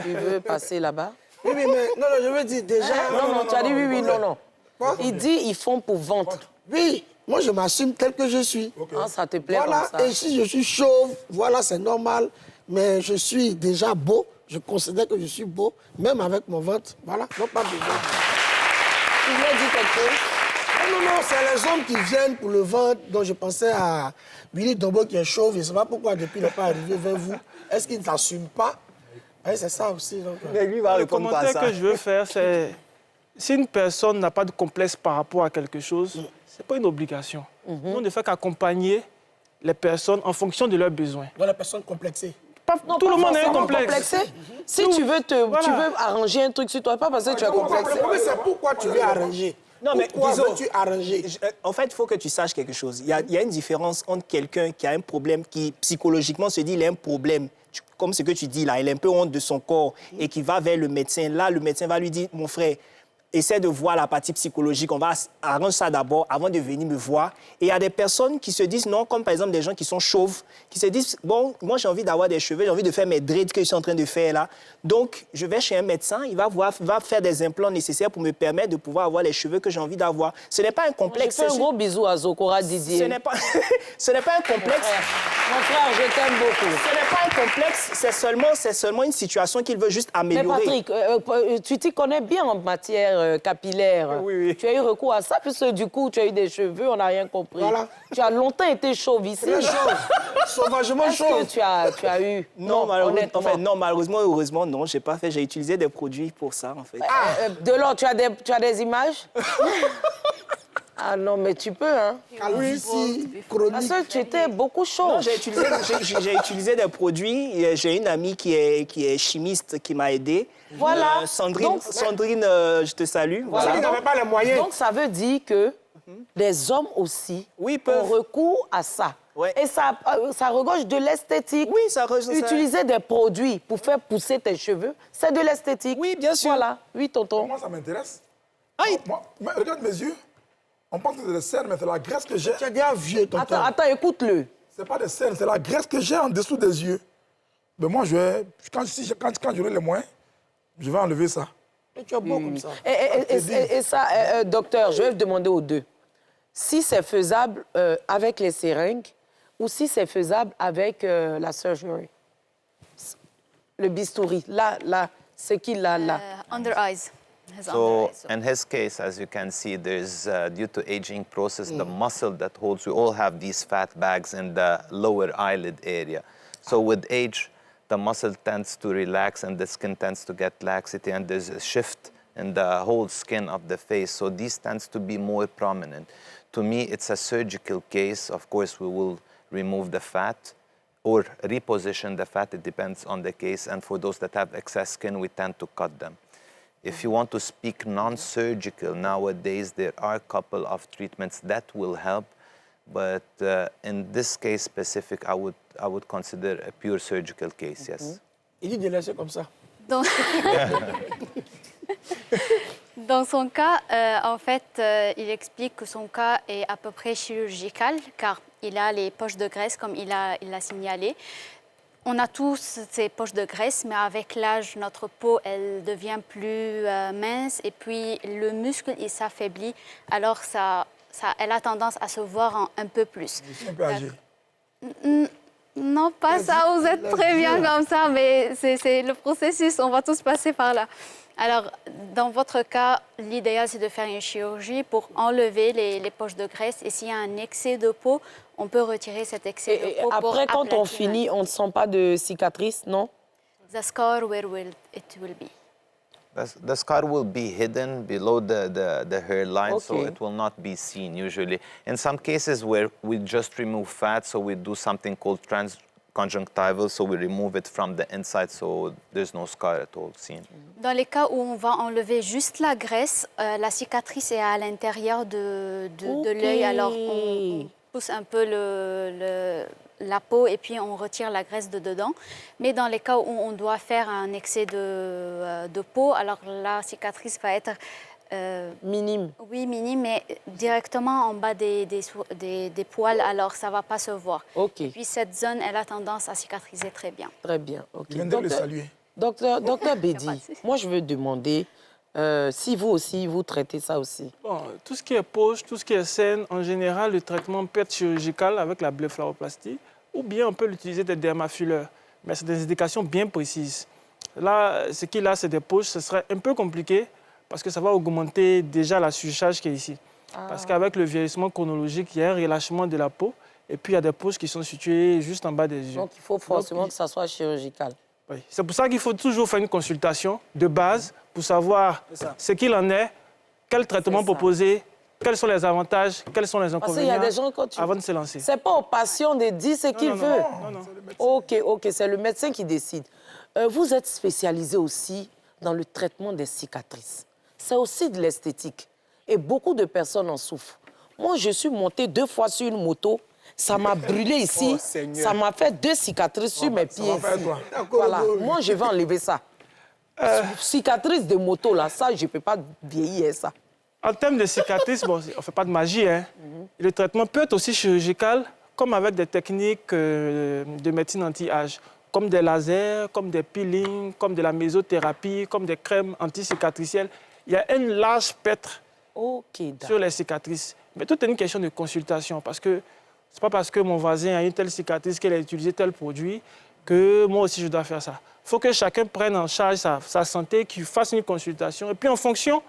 Tu veux passer là-bas? Oui, mais non, je veux dire déjà... Non, tu as dit oui, non. Quoi? Il dit ils font pour ventre. Oui, moi je m'assume tel que je suis. Ah, ça te plaît voilà, comme ça. Et si je suis chauve, voilà, c'est normal. Mais je suis déjà beau. Je considère que je suis beau, même avec mon ventre. Voilà, non pas besoin. Tu voulais dire quelque chose? Non, c'est les hommes qui viennent pour le ventre, dont je pensais à Willy Dombo qui est chauve. Je ne sais pas pourquoi depuis il n'est pas arrivé vers vous. Est-ce qu'il ne s'assume pas? Oui, c'est ça aussi. Donc... Mais lui va répondre pas à ça. Le commentaire que je veux faire, c'est si une personne n'a pas de complexe par rapport à quelque chose, ce n'est pas une obligation. Nous, on ne fait qu'accompagner les personnes en fonction de leurs besoins. Dans la personne complexée. Tout le monde est complexe. Si tu veux arranger un truc sur toi, pas parce que tu es complexé. Mais c'est pourquoi tu veux arranger. Non, mais pourquoi veux-tu arranger? En fait, il faut que tu saches quelque chose. Il y a une différence entre quelqu'un qui a un problème, qui psychologiquement se dit il a un problème, comme ce que tu dis là, il a un peu honte de son corps et qui va vers le médecin. Là, le médecin va lui dire, mon frère, essaie de voir la partie psychologique. On va arranger ça d'abord avant de venir me voir. Et il y a des personnes qui se disent non, comme par exemple des gens qui sont chauves, qui se disent, bon, moi j'ai envie d'avoir des cheveux, j'ai envie de faire mes dreads que je suis en train de faire là. Donc, je vais chez un médecin, il va faire des implants nécessaires pour me permettre de pouvoir avoir les cheveux que j'ai envie d'avoir. Ce n'est pas un complexe. Je fais un gros bisou à Zokora Didier. Ce n'est pas un complexe. Mon frère, je t'aime beaucoup. Ce n'est pas un complexe, c'est seulement une situation qu'il veut juste améliorer. Mais Patrick, tu t'y connais bien en matière capillaire. Oui. Tu as eu recours à ça, puisque du coup, tu as eu des cheveux, on n'a rien compris. Voilà. Tu as longtemps été chauve ici. Très chauve, sauvagement chauve. Est-ce que tu as eu... Non, malheureusement, heureusement, non, j'ai pas fait. J'ai utilisé des produits pour ça, en fait. Delors, tu as des images? Ah non, mais tu peux, hein? Calvitie chronique. Parce que tu étais beaucoup chaud. Non, j'ai utilisé des produits. J'ai une amie qui est chimiste qui m'a aidé. Voilà. Sandrine, je te salue. Voilà. Vous n'avez pas les moyens. Donc, ça veut dire que les hommes aussi ont recours à ça. Ouais. Et ça regorge de l'esthétique. Oui, ça regorge. Utiliser des produits pour faire pousser tes cheveux, c'est de l'esthétique. Oui, bien sûr. Voilà. Oui, tonton. Moi, ça m'intéresse. Regarde mes yeux. On pense que c'est des cernes, mais c'est la graisse que j'ai. Tu es déjà vieux, tonton. Attends, écoute-le. C'est pas des cernes, c'est la graisse que j'ai en dessous des yeux. Mais moi, quand j'aurai les moyens, je vais enlever ça. Et tu es beau comme ça. Et ça, docteur, je vais vous demander aux deux. Si c'est faisable avec les seringues ou si c'est faisable avec la surgery. Le bistouri. Là, c'est qui là? Under eyes. So in his case, as you can see, there's due to aging process, the muscle that holds, we all have these fat bags in the lower eyelid area. So with age, the muscle tends to relax and the skin tends to get laxity, and there's a shift in the whole skin of the face. So these tends to be more prominent. To me, it's a surgical case. Of course, we will remove the fat or reposition the fat. It depends on the case. And for those that have excess skin, we tend to cut them. If you want to speak non-surgical, nowadays there are a couple of treatments that will help, but in this case specific, I would consider a pure surgical case, yes. Il dit de laisser comme ça. Dans son cas, en fait, il explique que son cas est à peu près chirurgical, car il a les poches de graisse, comme il l'a signalé. On a tous ces poches de graisse, mais avec l'âge, notre peau, elle devient plus mince et puis le muscle, il s'affaiblit. Alors, elle a tendance à se voir un peu plus. Je suis un peu âgé. Non, pas ça, vous êtes très bien comme ça, mais c'est le processus, on va tous passer par là. Alors, dans votre cas, l'idéal, c'est de faire une chirurgie pour enlever les poches de graisse. Et s'il y a un excès de peau, on peut retirer cet excès de peau. Après, quand on finit, on ne sent pas de cicatrice, non? The scar, where will it be? The scar will be hidden below the hairline, so it will not be seen usually. In some cases where we just remove fat, so we do something called transconjunctival, so we remove it from the inside, so there's no scar at all seen. Dans les cas où on va enlever juste la graisse, la cicatrice est à l'intérieur de l'œil, alors on pousse un peu la peau et puis on retire la graisse de dedans. Mais dans les cas où on doit faire un excès de peau, alors la cicatrice va être minime. Oui, minime, mais directement en bas des poils, alors ça ne va pas se voir. OK. Et puis cette zone, elle a tendance à cicatriser très bien. Très bien, OK. Je viens de le saluer. Docteur Bédi, moi je veux demander si vous aussi, vous traitez ça aussi. Bon, tout ce qui est poche, tout ce qui est scène, en général, le traitement peut être chirurgical avec la blépharoplastie ou bien on peut l'utiliser des dermafileurs. Mais c'est des indications bien précises. Là, ce qu'il a, c'est des poches, ce serait un peu compliqué parce que ça va augmenter déjà la surcharge qui est ici. Parce qu'avec le vieillissement chronologique, il y a un relâchement de la peau et puis il y a des poches qui sont situées juste en bas des yeux. Donc il faut forcément que ça soit chirurgical. Oui. C'est pour ça qu'il faut toujours faire une consultation de base pour savoir ce qu'il en est, quel traitement proposer, quels sont les avantages, quels sont les inconvénients, parce qu'il y a des gens, avant de se lancer. Ce n'est pas au patient de dire ce qu'il veut. Non. OK, c'est le médecin qui décide. Vous êtes spécialisé aussi dans le traitement des cicatrices. C'est aussi de l'esthétique. Et beaucoup de personnes en souffrent. Moi, je suis montée 2 fois sur une moto. Ça m'a brûlé ici. Ça m'a fait 2 cicatrices sur mes pieds. Voilà. Moi, je vais enlever ça. Cicatrice de moto, là, ça, je ne peux pas vieillir ça. En termes de cicatrices, bon, on ne fait pas de magie. Hein. Le traitement peut être aussi chirurgical, comme avec des techniques de médecine anti-âge, comme des lasers, comme des peelings, comme de la mésothérapie, comme des crèmes anticicatricielles. Il y a un large spectre sur les cicatrices. Mais tout est une question de consultation, parce que ce n'est pas parce que mon voisin a une telle cicatrice qu'elle a utilisé tel produit que moi aussi je dois faire ça. Il faut que chacun prenne en charge sa santé, qu'il fasse une consultation. Et puis en fonction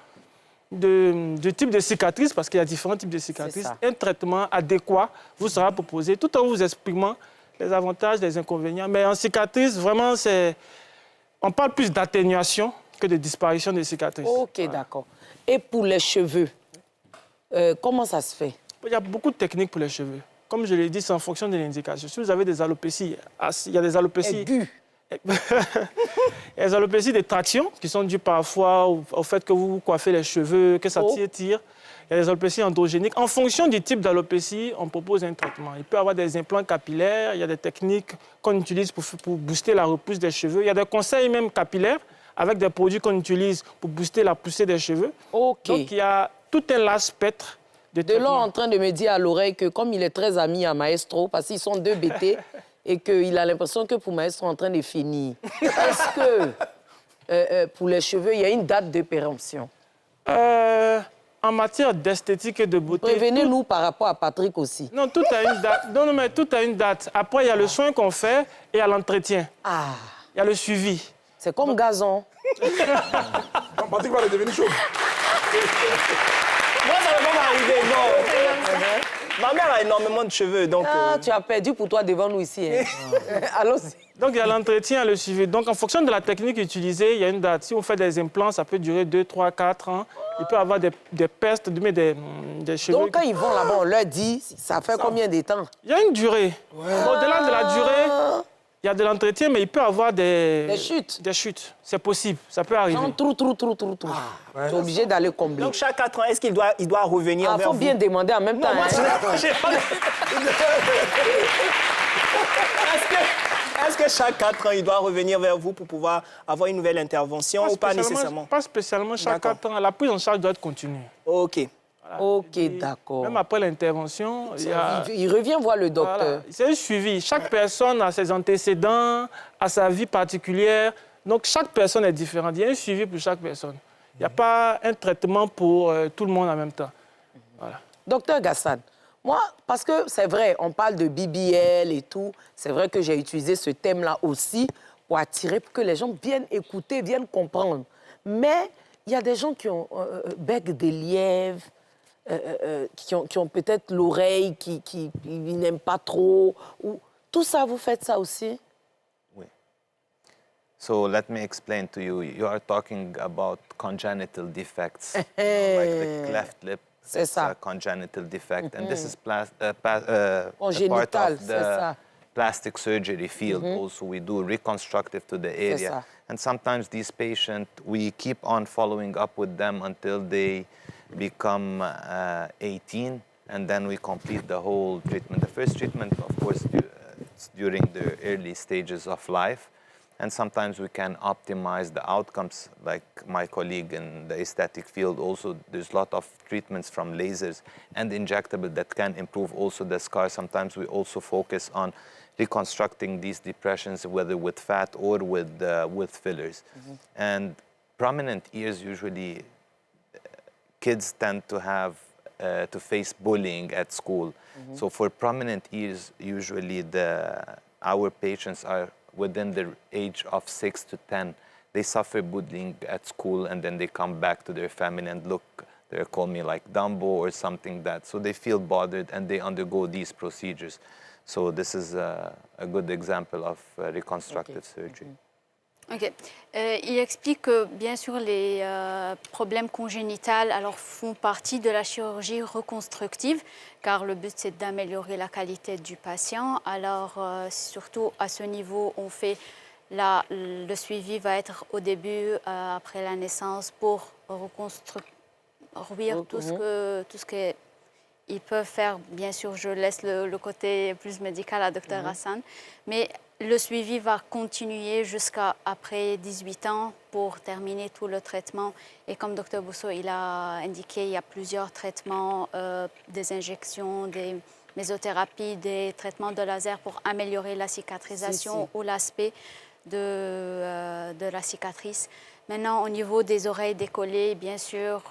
du type de cicatrice, parce qu'il y a différents types de cicatrices, un traitement adéquat vous sera proposé, tout en vous expliquant les avantages, les inconvénients. Mais en cicatrice, vraiment, on parle plus d'atténuation que de disparition des cicatrices. OK, d'accord. Et pour les cheveux, comment ça se fait? Il y a beaucoup de techniques pour les cheveux. Comme je l'ai dit, c'est en fonction de l'indication. Si vous avez des alopécies, il y a des alopécies... Il y a des alopécies de traction qui sont dues parfois au fait que vous coiffez les cheveux, que ça tire. Il y a des alopécies androgéniques. En fonction du type d'alopécie, on propose un traitement. Il peut y avoir des implants capillaires, il y a des techniques qu'on utilise pour booster la repousse des cheveux. Il y a des conseils même capillaires avec des produits qu'on utilise pour booster la poussée des cheveux. Donc il y a tout un large spectre de traitements. Delors en train de me dire à l'oreille que comme il est très ami à Maestro, parce qu'ils sont deux BT, et qu'il a l'impression que pour Maestro est en train de finir. Est-ce que pour les cheveux, il y a une date de péremption? En matière d'esthétique et de beauté... Prévenez-nous par rapport à Patrick aussi. Non, tout a une date. Non, mais tout a une date. Après, il y a le soin qu'on fait et il y a l'entretien. Il y a le suivi. C'est comme gazon. Non, Patrick va devenir chaud. Moi, ça ne va pas m'arriver, non. Ma mère a énormément de cheveux, donc... Tu as perdu pour toi devant nous ici. Hein. Allons-y. Donc, il y a l'entretien, le suivi. Donc, en fonction de la technique utilisée, il y a une date. Si on fait des implants, ça peut durer 2, 3, 4 ans. Il peut y avoir des pestes, des cheveux... Donc, quand ils vont là-bas, on leur dit, ça fait combien de temps? Il y a une durée. Au-delà de la durée, il y a de l'entretien, mais il peut y avoir des chutes. Des chutes. C'est possible, ça peut arriver. Genre, trou. Tu es obligé d'aller combler. Donc, chaque 4 ans, est-ce qu'il doit revenir vers faut vous? bien demander en même temps. Moi, hein. Est-ce que chaque 4 ans, il doit revenir vers vous pour pouvoir avoir une nouvelle intervention ou pas nécessairement? Pas spécialement chaque 4 ans. La prise en charge doit être continue. OK. Voilà. OK, d'accord. Même après l'intervention, il revient voir le docteur. Voilà. C'est un suivi. Chaque personne a ses antécédents, a sa vie particulière. Donc, chaque personne est différente. Il y a un suivi pour chaque personne. Il n'y a pas un traitement pour tout le monde en même temps. Voilà. Docteur Gassane, moi, parce que c'est vrai, on parle de BBL et tout. C'est vrai que j'ai utilisé ce thème-là aussi pour attirer, pour que les gens viennent écouter, viennent comprendre. Mais il y a des gens qui ont bec de lièvre, qui ont peut-être l'oreille, qui n'aiment pas trop. Ou... Tout ça, vous faites ça aussi? Oui. So let me explain to you. You are talking about congenital defects, like the cleft lip. It's a congenital defect, and this is a part of the plastic surgery field. Also, we do reconstructive to the area, and sometimes these patients, we keep on following up with them until they become 18, and then we complete the whole treatment. The first treatment, of course, it's during the early stages of life. And sometimes we can optimize the outcomes, like my colleague in the aesthetic field. Also, there's a lot of treatments from lasers and injectable that can improve also the scar. Sometimes we also focus on reconstructing these depressions, whether with fat or with fillers. And prominent ears, usually kids tend to have to face bullying at school. So for prominent ears, usually our patients are within the age of 6 to 10. They suffer bullying at school, and then they come back to their family and look, they call me like Dumbo or something that. So they feel bothered and they undergo these procedures. So this is a good example of reconstructive surgery. OK. Il explique que, bien sûr, les problèmes congénitaux font partie de la chirurgie reconstructive, car le but, c'est d'améliorer la qualité du patient. Alors, surtout à ce niveau, on fait le suivi va être au début, après la naissance, pour reconstruire tout ce qu'ils peuvent faire. Bien sûr, je laisse le côté plus médical à Dr. Hassan. Mais le suivi va continuer jusqu'à après 18 ans pour terminer tout le traitement. Et comme Dr Bousso il a indiqué, il y a plusieurs traitements, des injections, des mésothérapies, des traitements de laser pour améliorer la cicatrisation ou l'aspect de la cicatrice. Maintenant, au niveau des oreilles décollées, bien sûr,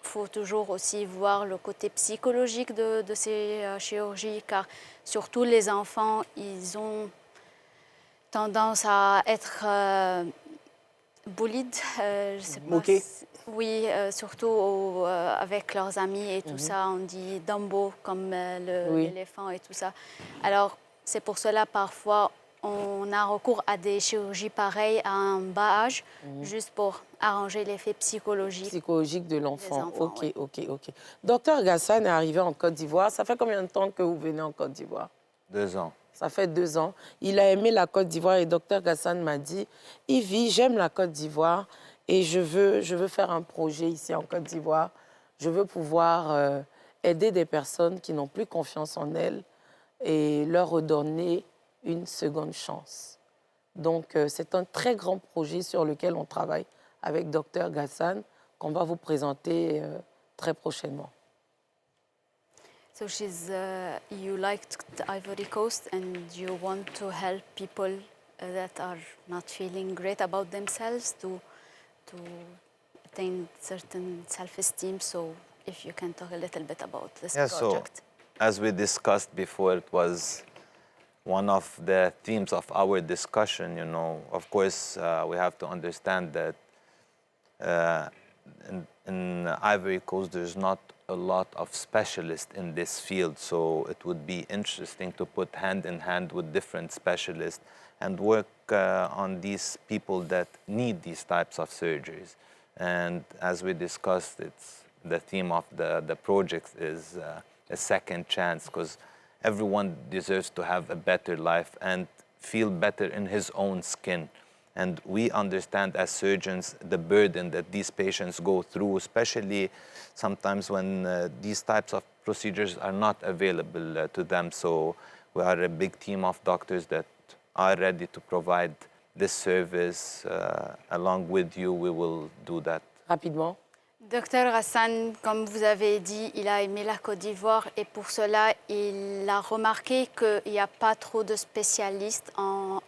faut toujours aussi voir le côté psychologique de ces chirurgies, car surtout les enfants, ils ont tendance à être bullied, je sais pas. Moqués. Oui, surtout avec leurs amis et tout ça. On dit Dumbo comme l'éléphant et tout ça. Alors, c'est pour cela, parfois, on a recours à des chirurgies pareilles à un bas âge, juste pour arranger l'effet psychologique. Psychologique de l'enfant. Ok. Docteur Gassan est arrivé en Côte d'Ivoire. Ça fait combien de temps que vous venez en Côte d'Ivoire? 2 ans. Ça fait 2 ans. Il a aimé la Côte d'Ivoire et Docteur Gassan m'a dit, Ivy, j'aime la Côte d'Ivoire et je veux faire un projet ici en Côte d'Ivoire. Je veux pouvoir aider des personnes qui n'ont plus confiance en elles et leur redonner une seconde chance. Donc, c'est un très grand projet sur lequel on travaille avec Dr Gassan, qu'on va vous présenter très prochainement. So you liked the Ivory Coast and you want to help people that are not feeling great about themselves to attain certain self-esteem. So if you can talk a little bit about this project. So, as we discussed before, it was one of the themes of our discussion. Of course, we have to understand that in Ivory Coast, there's not a lot of specialists in this field, so it would be interesting to put hand in hand with different specialists and work on these people that need these types of surgeries. And as we discussed, the theme of the project is a second chance, because everyone deserves to have a better life and feel better in his own skin. And we understand as surgeons the burden that these patients go through, especially sometimes when these types of procedures are not available to them. So we are a big team of doctors that are ready to provide this service. Along with you, we will do that. Rapidement. Docteur Hassan, comme vous avez dit, il a aimé la Côte d'Ivoire et pour cela, il a remarqué qu'il n'y a pas trop de spécialistes en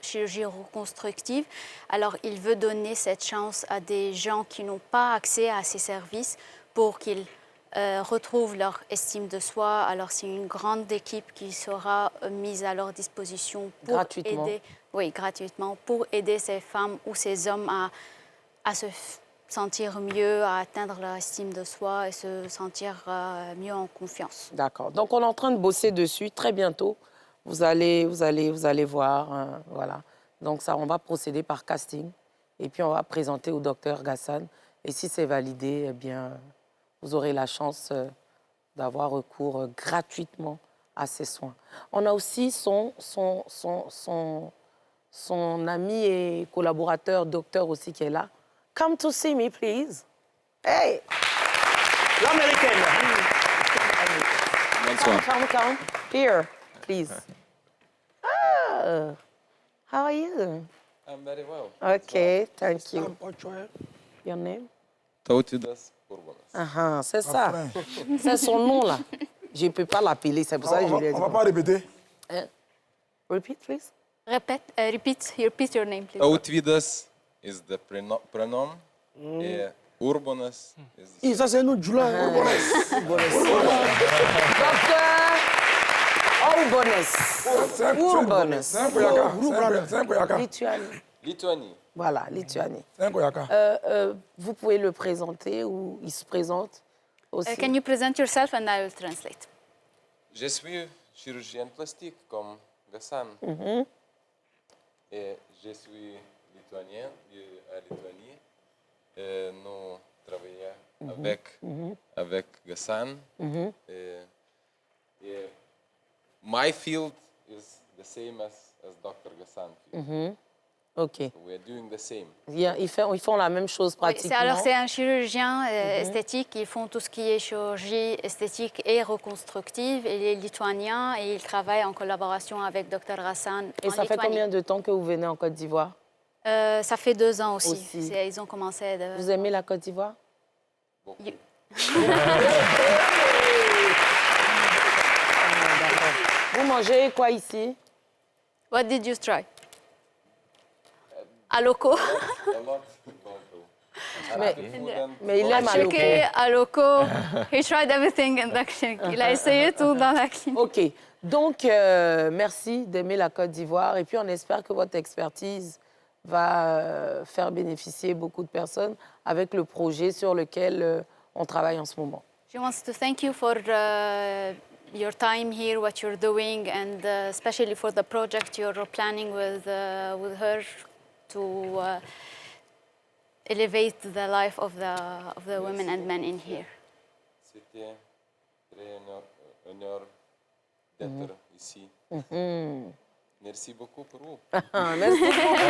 chirurgie reconstructive. Alors, il veut donner cette chance à des gens qui n'ont pas accès à ces services pour qu'ils retrouvent leur estime de soi. Alors, c'est une grande équipe qui sera mise à leur disposition pour gratuitement, pour aider ces femmes ou ces hommes à se sentir mieux, à atteindre leur estime de soi et se sentir mieux en confiance. D'accord. Donc, on est en train de bosser dessus. Très bientôt, vous allez voir. Voilà. Donc, ça, on va procéder par casting. Et puis, on va présenter au docteur Gassan. Et si c'est validé, eh bien, vous aurez la chance d'avoir recours gratuitement à ces soins. On a aussi son ami et collaborateur, docteur aussi, qui est là. Come to see me, please. Hey! L'américaine. Come. Here, please. How are you? I'm very well. Okay, thank you. Your name? Tautidas Urbanas. C'est ça. C'est son nom, là. Je ne peux pas l'appeler, c'est pour ça que je lui ai dit. On ne va pas répéter. Repeat, please. Repeat your name, please. Tautidas is the pronoun. Urbanas is... Ça, c'est nous, Julia. Urbanas. C'est un Koyaka. Lituanie. Voilà, Lituanie. C'est un Koyaka. Vous pouvez le présenter ou il se présente aussi. Can you present yourself and I will translate. Je suis chirurgien plastique comme Gassan. Et je suis lituanien à Lituanie. Nous travaillons avec Gassan. My field is the same as Dr. Gassan field. OK. We are doing the same. Ils font la même chose pratiquement. Alors, c'est un chirurgien esthétique. Ils font tout ce qui est chirurgie esthétique et reconstructive. Il est lituanien et il travaille en collaboration avec Dr Hassan. Et ça fait combien de temps que vous venez en Côte d'Ivoire? Ça fait 2 ans aussi. Ils ont commencé de... Vous aimez la Côte d'Ivoire? Vous mangez quoi ici? What did you try? Aloko. Mais il aime Aloko. He tried everything in the clinic. Il a essayé tout dans la clinique. OK. Donc, merci d'aimer la Côte d'Ivoire. Et puis, on espère que votre expertise va faire bénéficier beaucoup de personnes avec le projet sur lequel on travaille en ce moment. She wants to thank you for your time here, what you're doing, and especially for the project you're planning with her to elevate the life of the women and men in here. C'était très honneur d'être ici. Merci beaucoup pour vous. Merci beaucoup.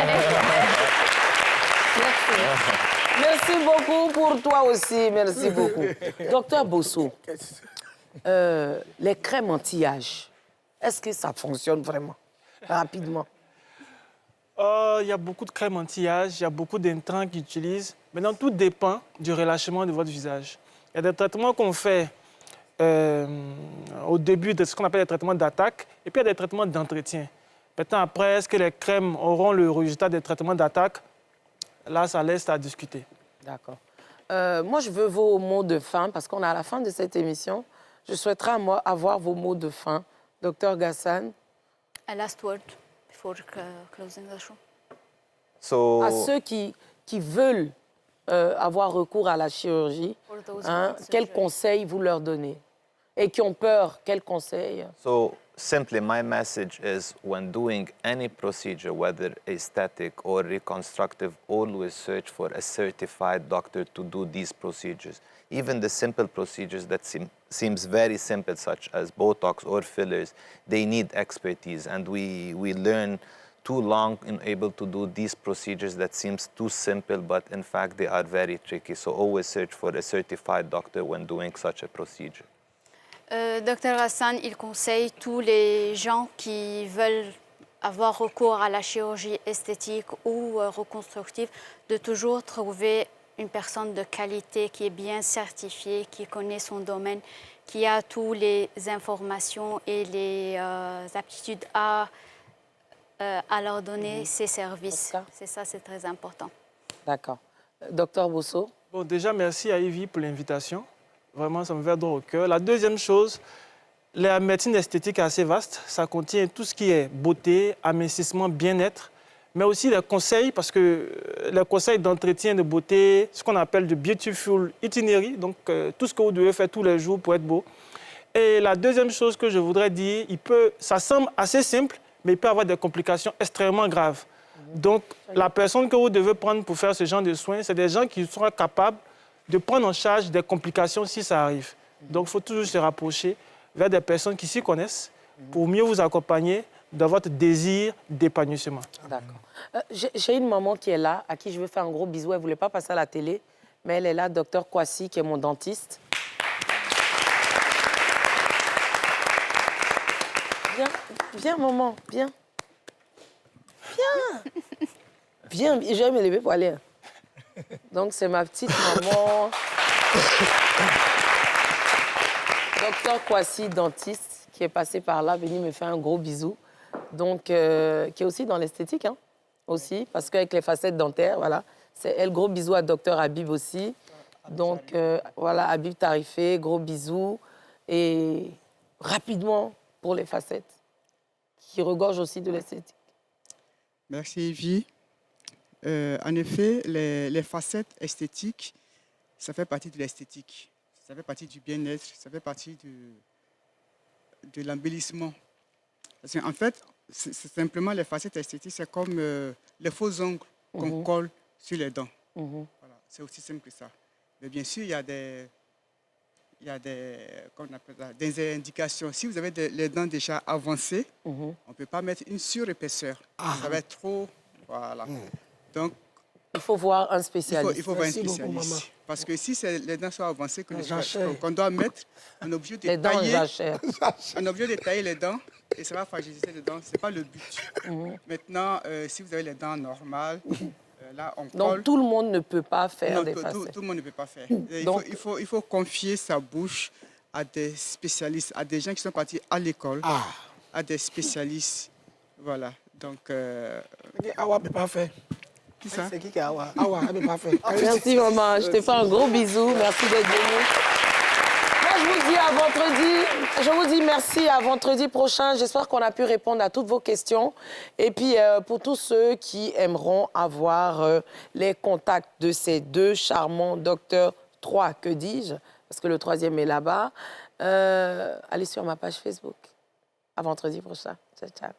Merci beaucoup pour toi aussi. Merci beaucoup. Docteur Bosso, les crèmes anti-âge, est-ce que ça fonctionne vraiment rapidement? Il y a beaucoup de crèmes anti-âge, il y a beaucoup d'intrants qu'ils utilisent. Maintenant, tout dépend du relâchement de votre visage. Il y a des traitements qu'on fait au début de ce qu'on appelle les traitements d'attaque, et puis il y a des traitements d'entretien. Maintenant, après, est-ce que les crèmes auront le résultat des traitements d'attaque? Là, ça laisse à discuter. D'accord. Moi, je veux vos mots de fin, parce qu'on est à la fin de cette émission. Je souhaiterais avoir vos mots de fin. Docteur Ghassan. A last word before closing the show. À ceux qui veulent avoir recours à la chirurgie, quels conseils vous leur donnez? Et qui ont peur, quels conseils? Simply, my message is when doing any procedure, whether aesthetic or reconstructive, always search for a certified doctor to do these procedures. Even the simple procedures that seems very simple, such as Botox or fillers, they need expertise. And we learn too long in able to do these procedures that seems too simple, but in fact they are very tricky. So always search for a certified doctor when doing such a procedure. Dr Hassan, il conseille tous les gens qui veulent avoir recours à la chirurgie esthétique ou reconstructive de toujours trouver une personne de qualité qui est bien certifiée, qui connaît son domaine, qui a toutes les informations et les aptitudes à leur donner ses services. C'est ça, c'est très important. D'accord. Docteur Bosso. Bon, déjà, merci à Ivy pour l'invitation. Vraiment, ça me fait droit au cœur. La deuxième chose, la médecine esthétique est assez vaste. Ça contient tout ce qui est beauté, amincissement, bien-être, mais aussi les conseils, parce que les conseils d'entretien de beauté, ce qu'on appelle de beautiful itinerary, donc tout ce que vous devez faire tous les jours pour être beau. Et la deuxième chose que je voudrais dire, ça semble assez simple, mais il peut avoir des complications extrêmement graves. Donc, la personne que vous devez prendre pour faire ce genre de soins, c'est des gens qui seront capables de prendre en charge des complications si ça arrive. Donc, il faut toujours se rapprocher vers des personnes qui s'y connaissent pour mieux vous accompagner dans votre désir d'épanouissement. D'accord. J'ai une maman qui est là, à qui je veux faire un gros bisou. Elle ne voulait pas passer à la télé, mais elle est là, docteur Kwasi, qui est mon dentiste. Viens, maman, viens. Viens, j'aime me lever pour aller. Donc, c'est ma petite maman. Docteur Kwasi, dentiste, qui est passé par là, venu me faire un gros bisou. Donc, qui est aussi dans l'esthétique, hein, aussi, parce qu'avec les facettes dentaires, voilà. C'est elle, gros bisou à docteur Habib aussi. Donc, voilà, Habib Tarifé, gros bisou. Et rapidement, pour les facettes, qui regorgent aussi de l'esthétique. Merci, Evie. En effet, les facettes esthétiques, ça fait partie de l'esthétique. Ça fait partie du bien-être, ça fait partie de l'embellissement. En fait, c'est simplement les facettes esthétiques, c'est comme les faux ongles qu'on colle sur les dents. Voilà, c'est aussi simple que ça. Mais bien sûr, il y a des indications. Si vous avez les dents déjà avancées, on ne peut pas mettre une surépaisseur. Ça va être trop Voilà. Donc, il faut voir un spécialiste. Il faut voir un Merci beaucoup, spécialiste. maman. Parce que si les dents sont avancées, qu'on doit mettre, on est obligé de Les dents tailler. jachères. On est obligé de tailler les dents et ça va fragiliser les dents. Ce n'est pas le but. Maintenant, si vous avez les dents normales, là, on colle. Donc, tout le monde ne peut pas faire Non, des tout facettes. le monde ne peut pas faire. Donc, il faut confier sa bouche à des spécialistes, à des gens qui sont partis à l'école, à des spécialistes. Voilà. Donc... Awa ne peut pas faire. Qui ça? C'est qui Awa? Awa, elle ne peut pas faire. Merci, maman. Je te fais un gros bisou. Merci d'être venue. Moi, je vous dis à vendredi. Je vous dis merci à vendredi prochain. J'espère qu'on a pu répondre à toutes vos questions. Et puis, pour tous ceux qui aimeront avoir les contacts de ces deux charmants docteurs, 3, que dis-je, parce que le 3e est là-bas, allez sur ma page Facebook. À vendredi prochain. Ciao, ciao.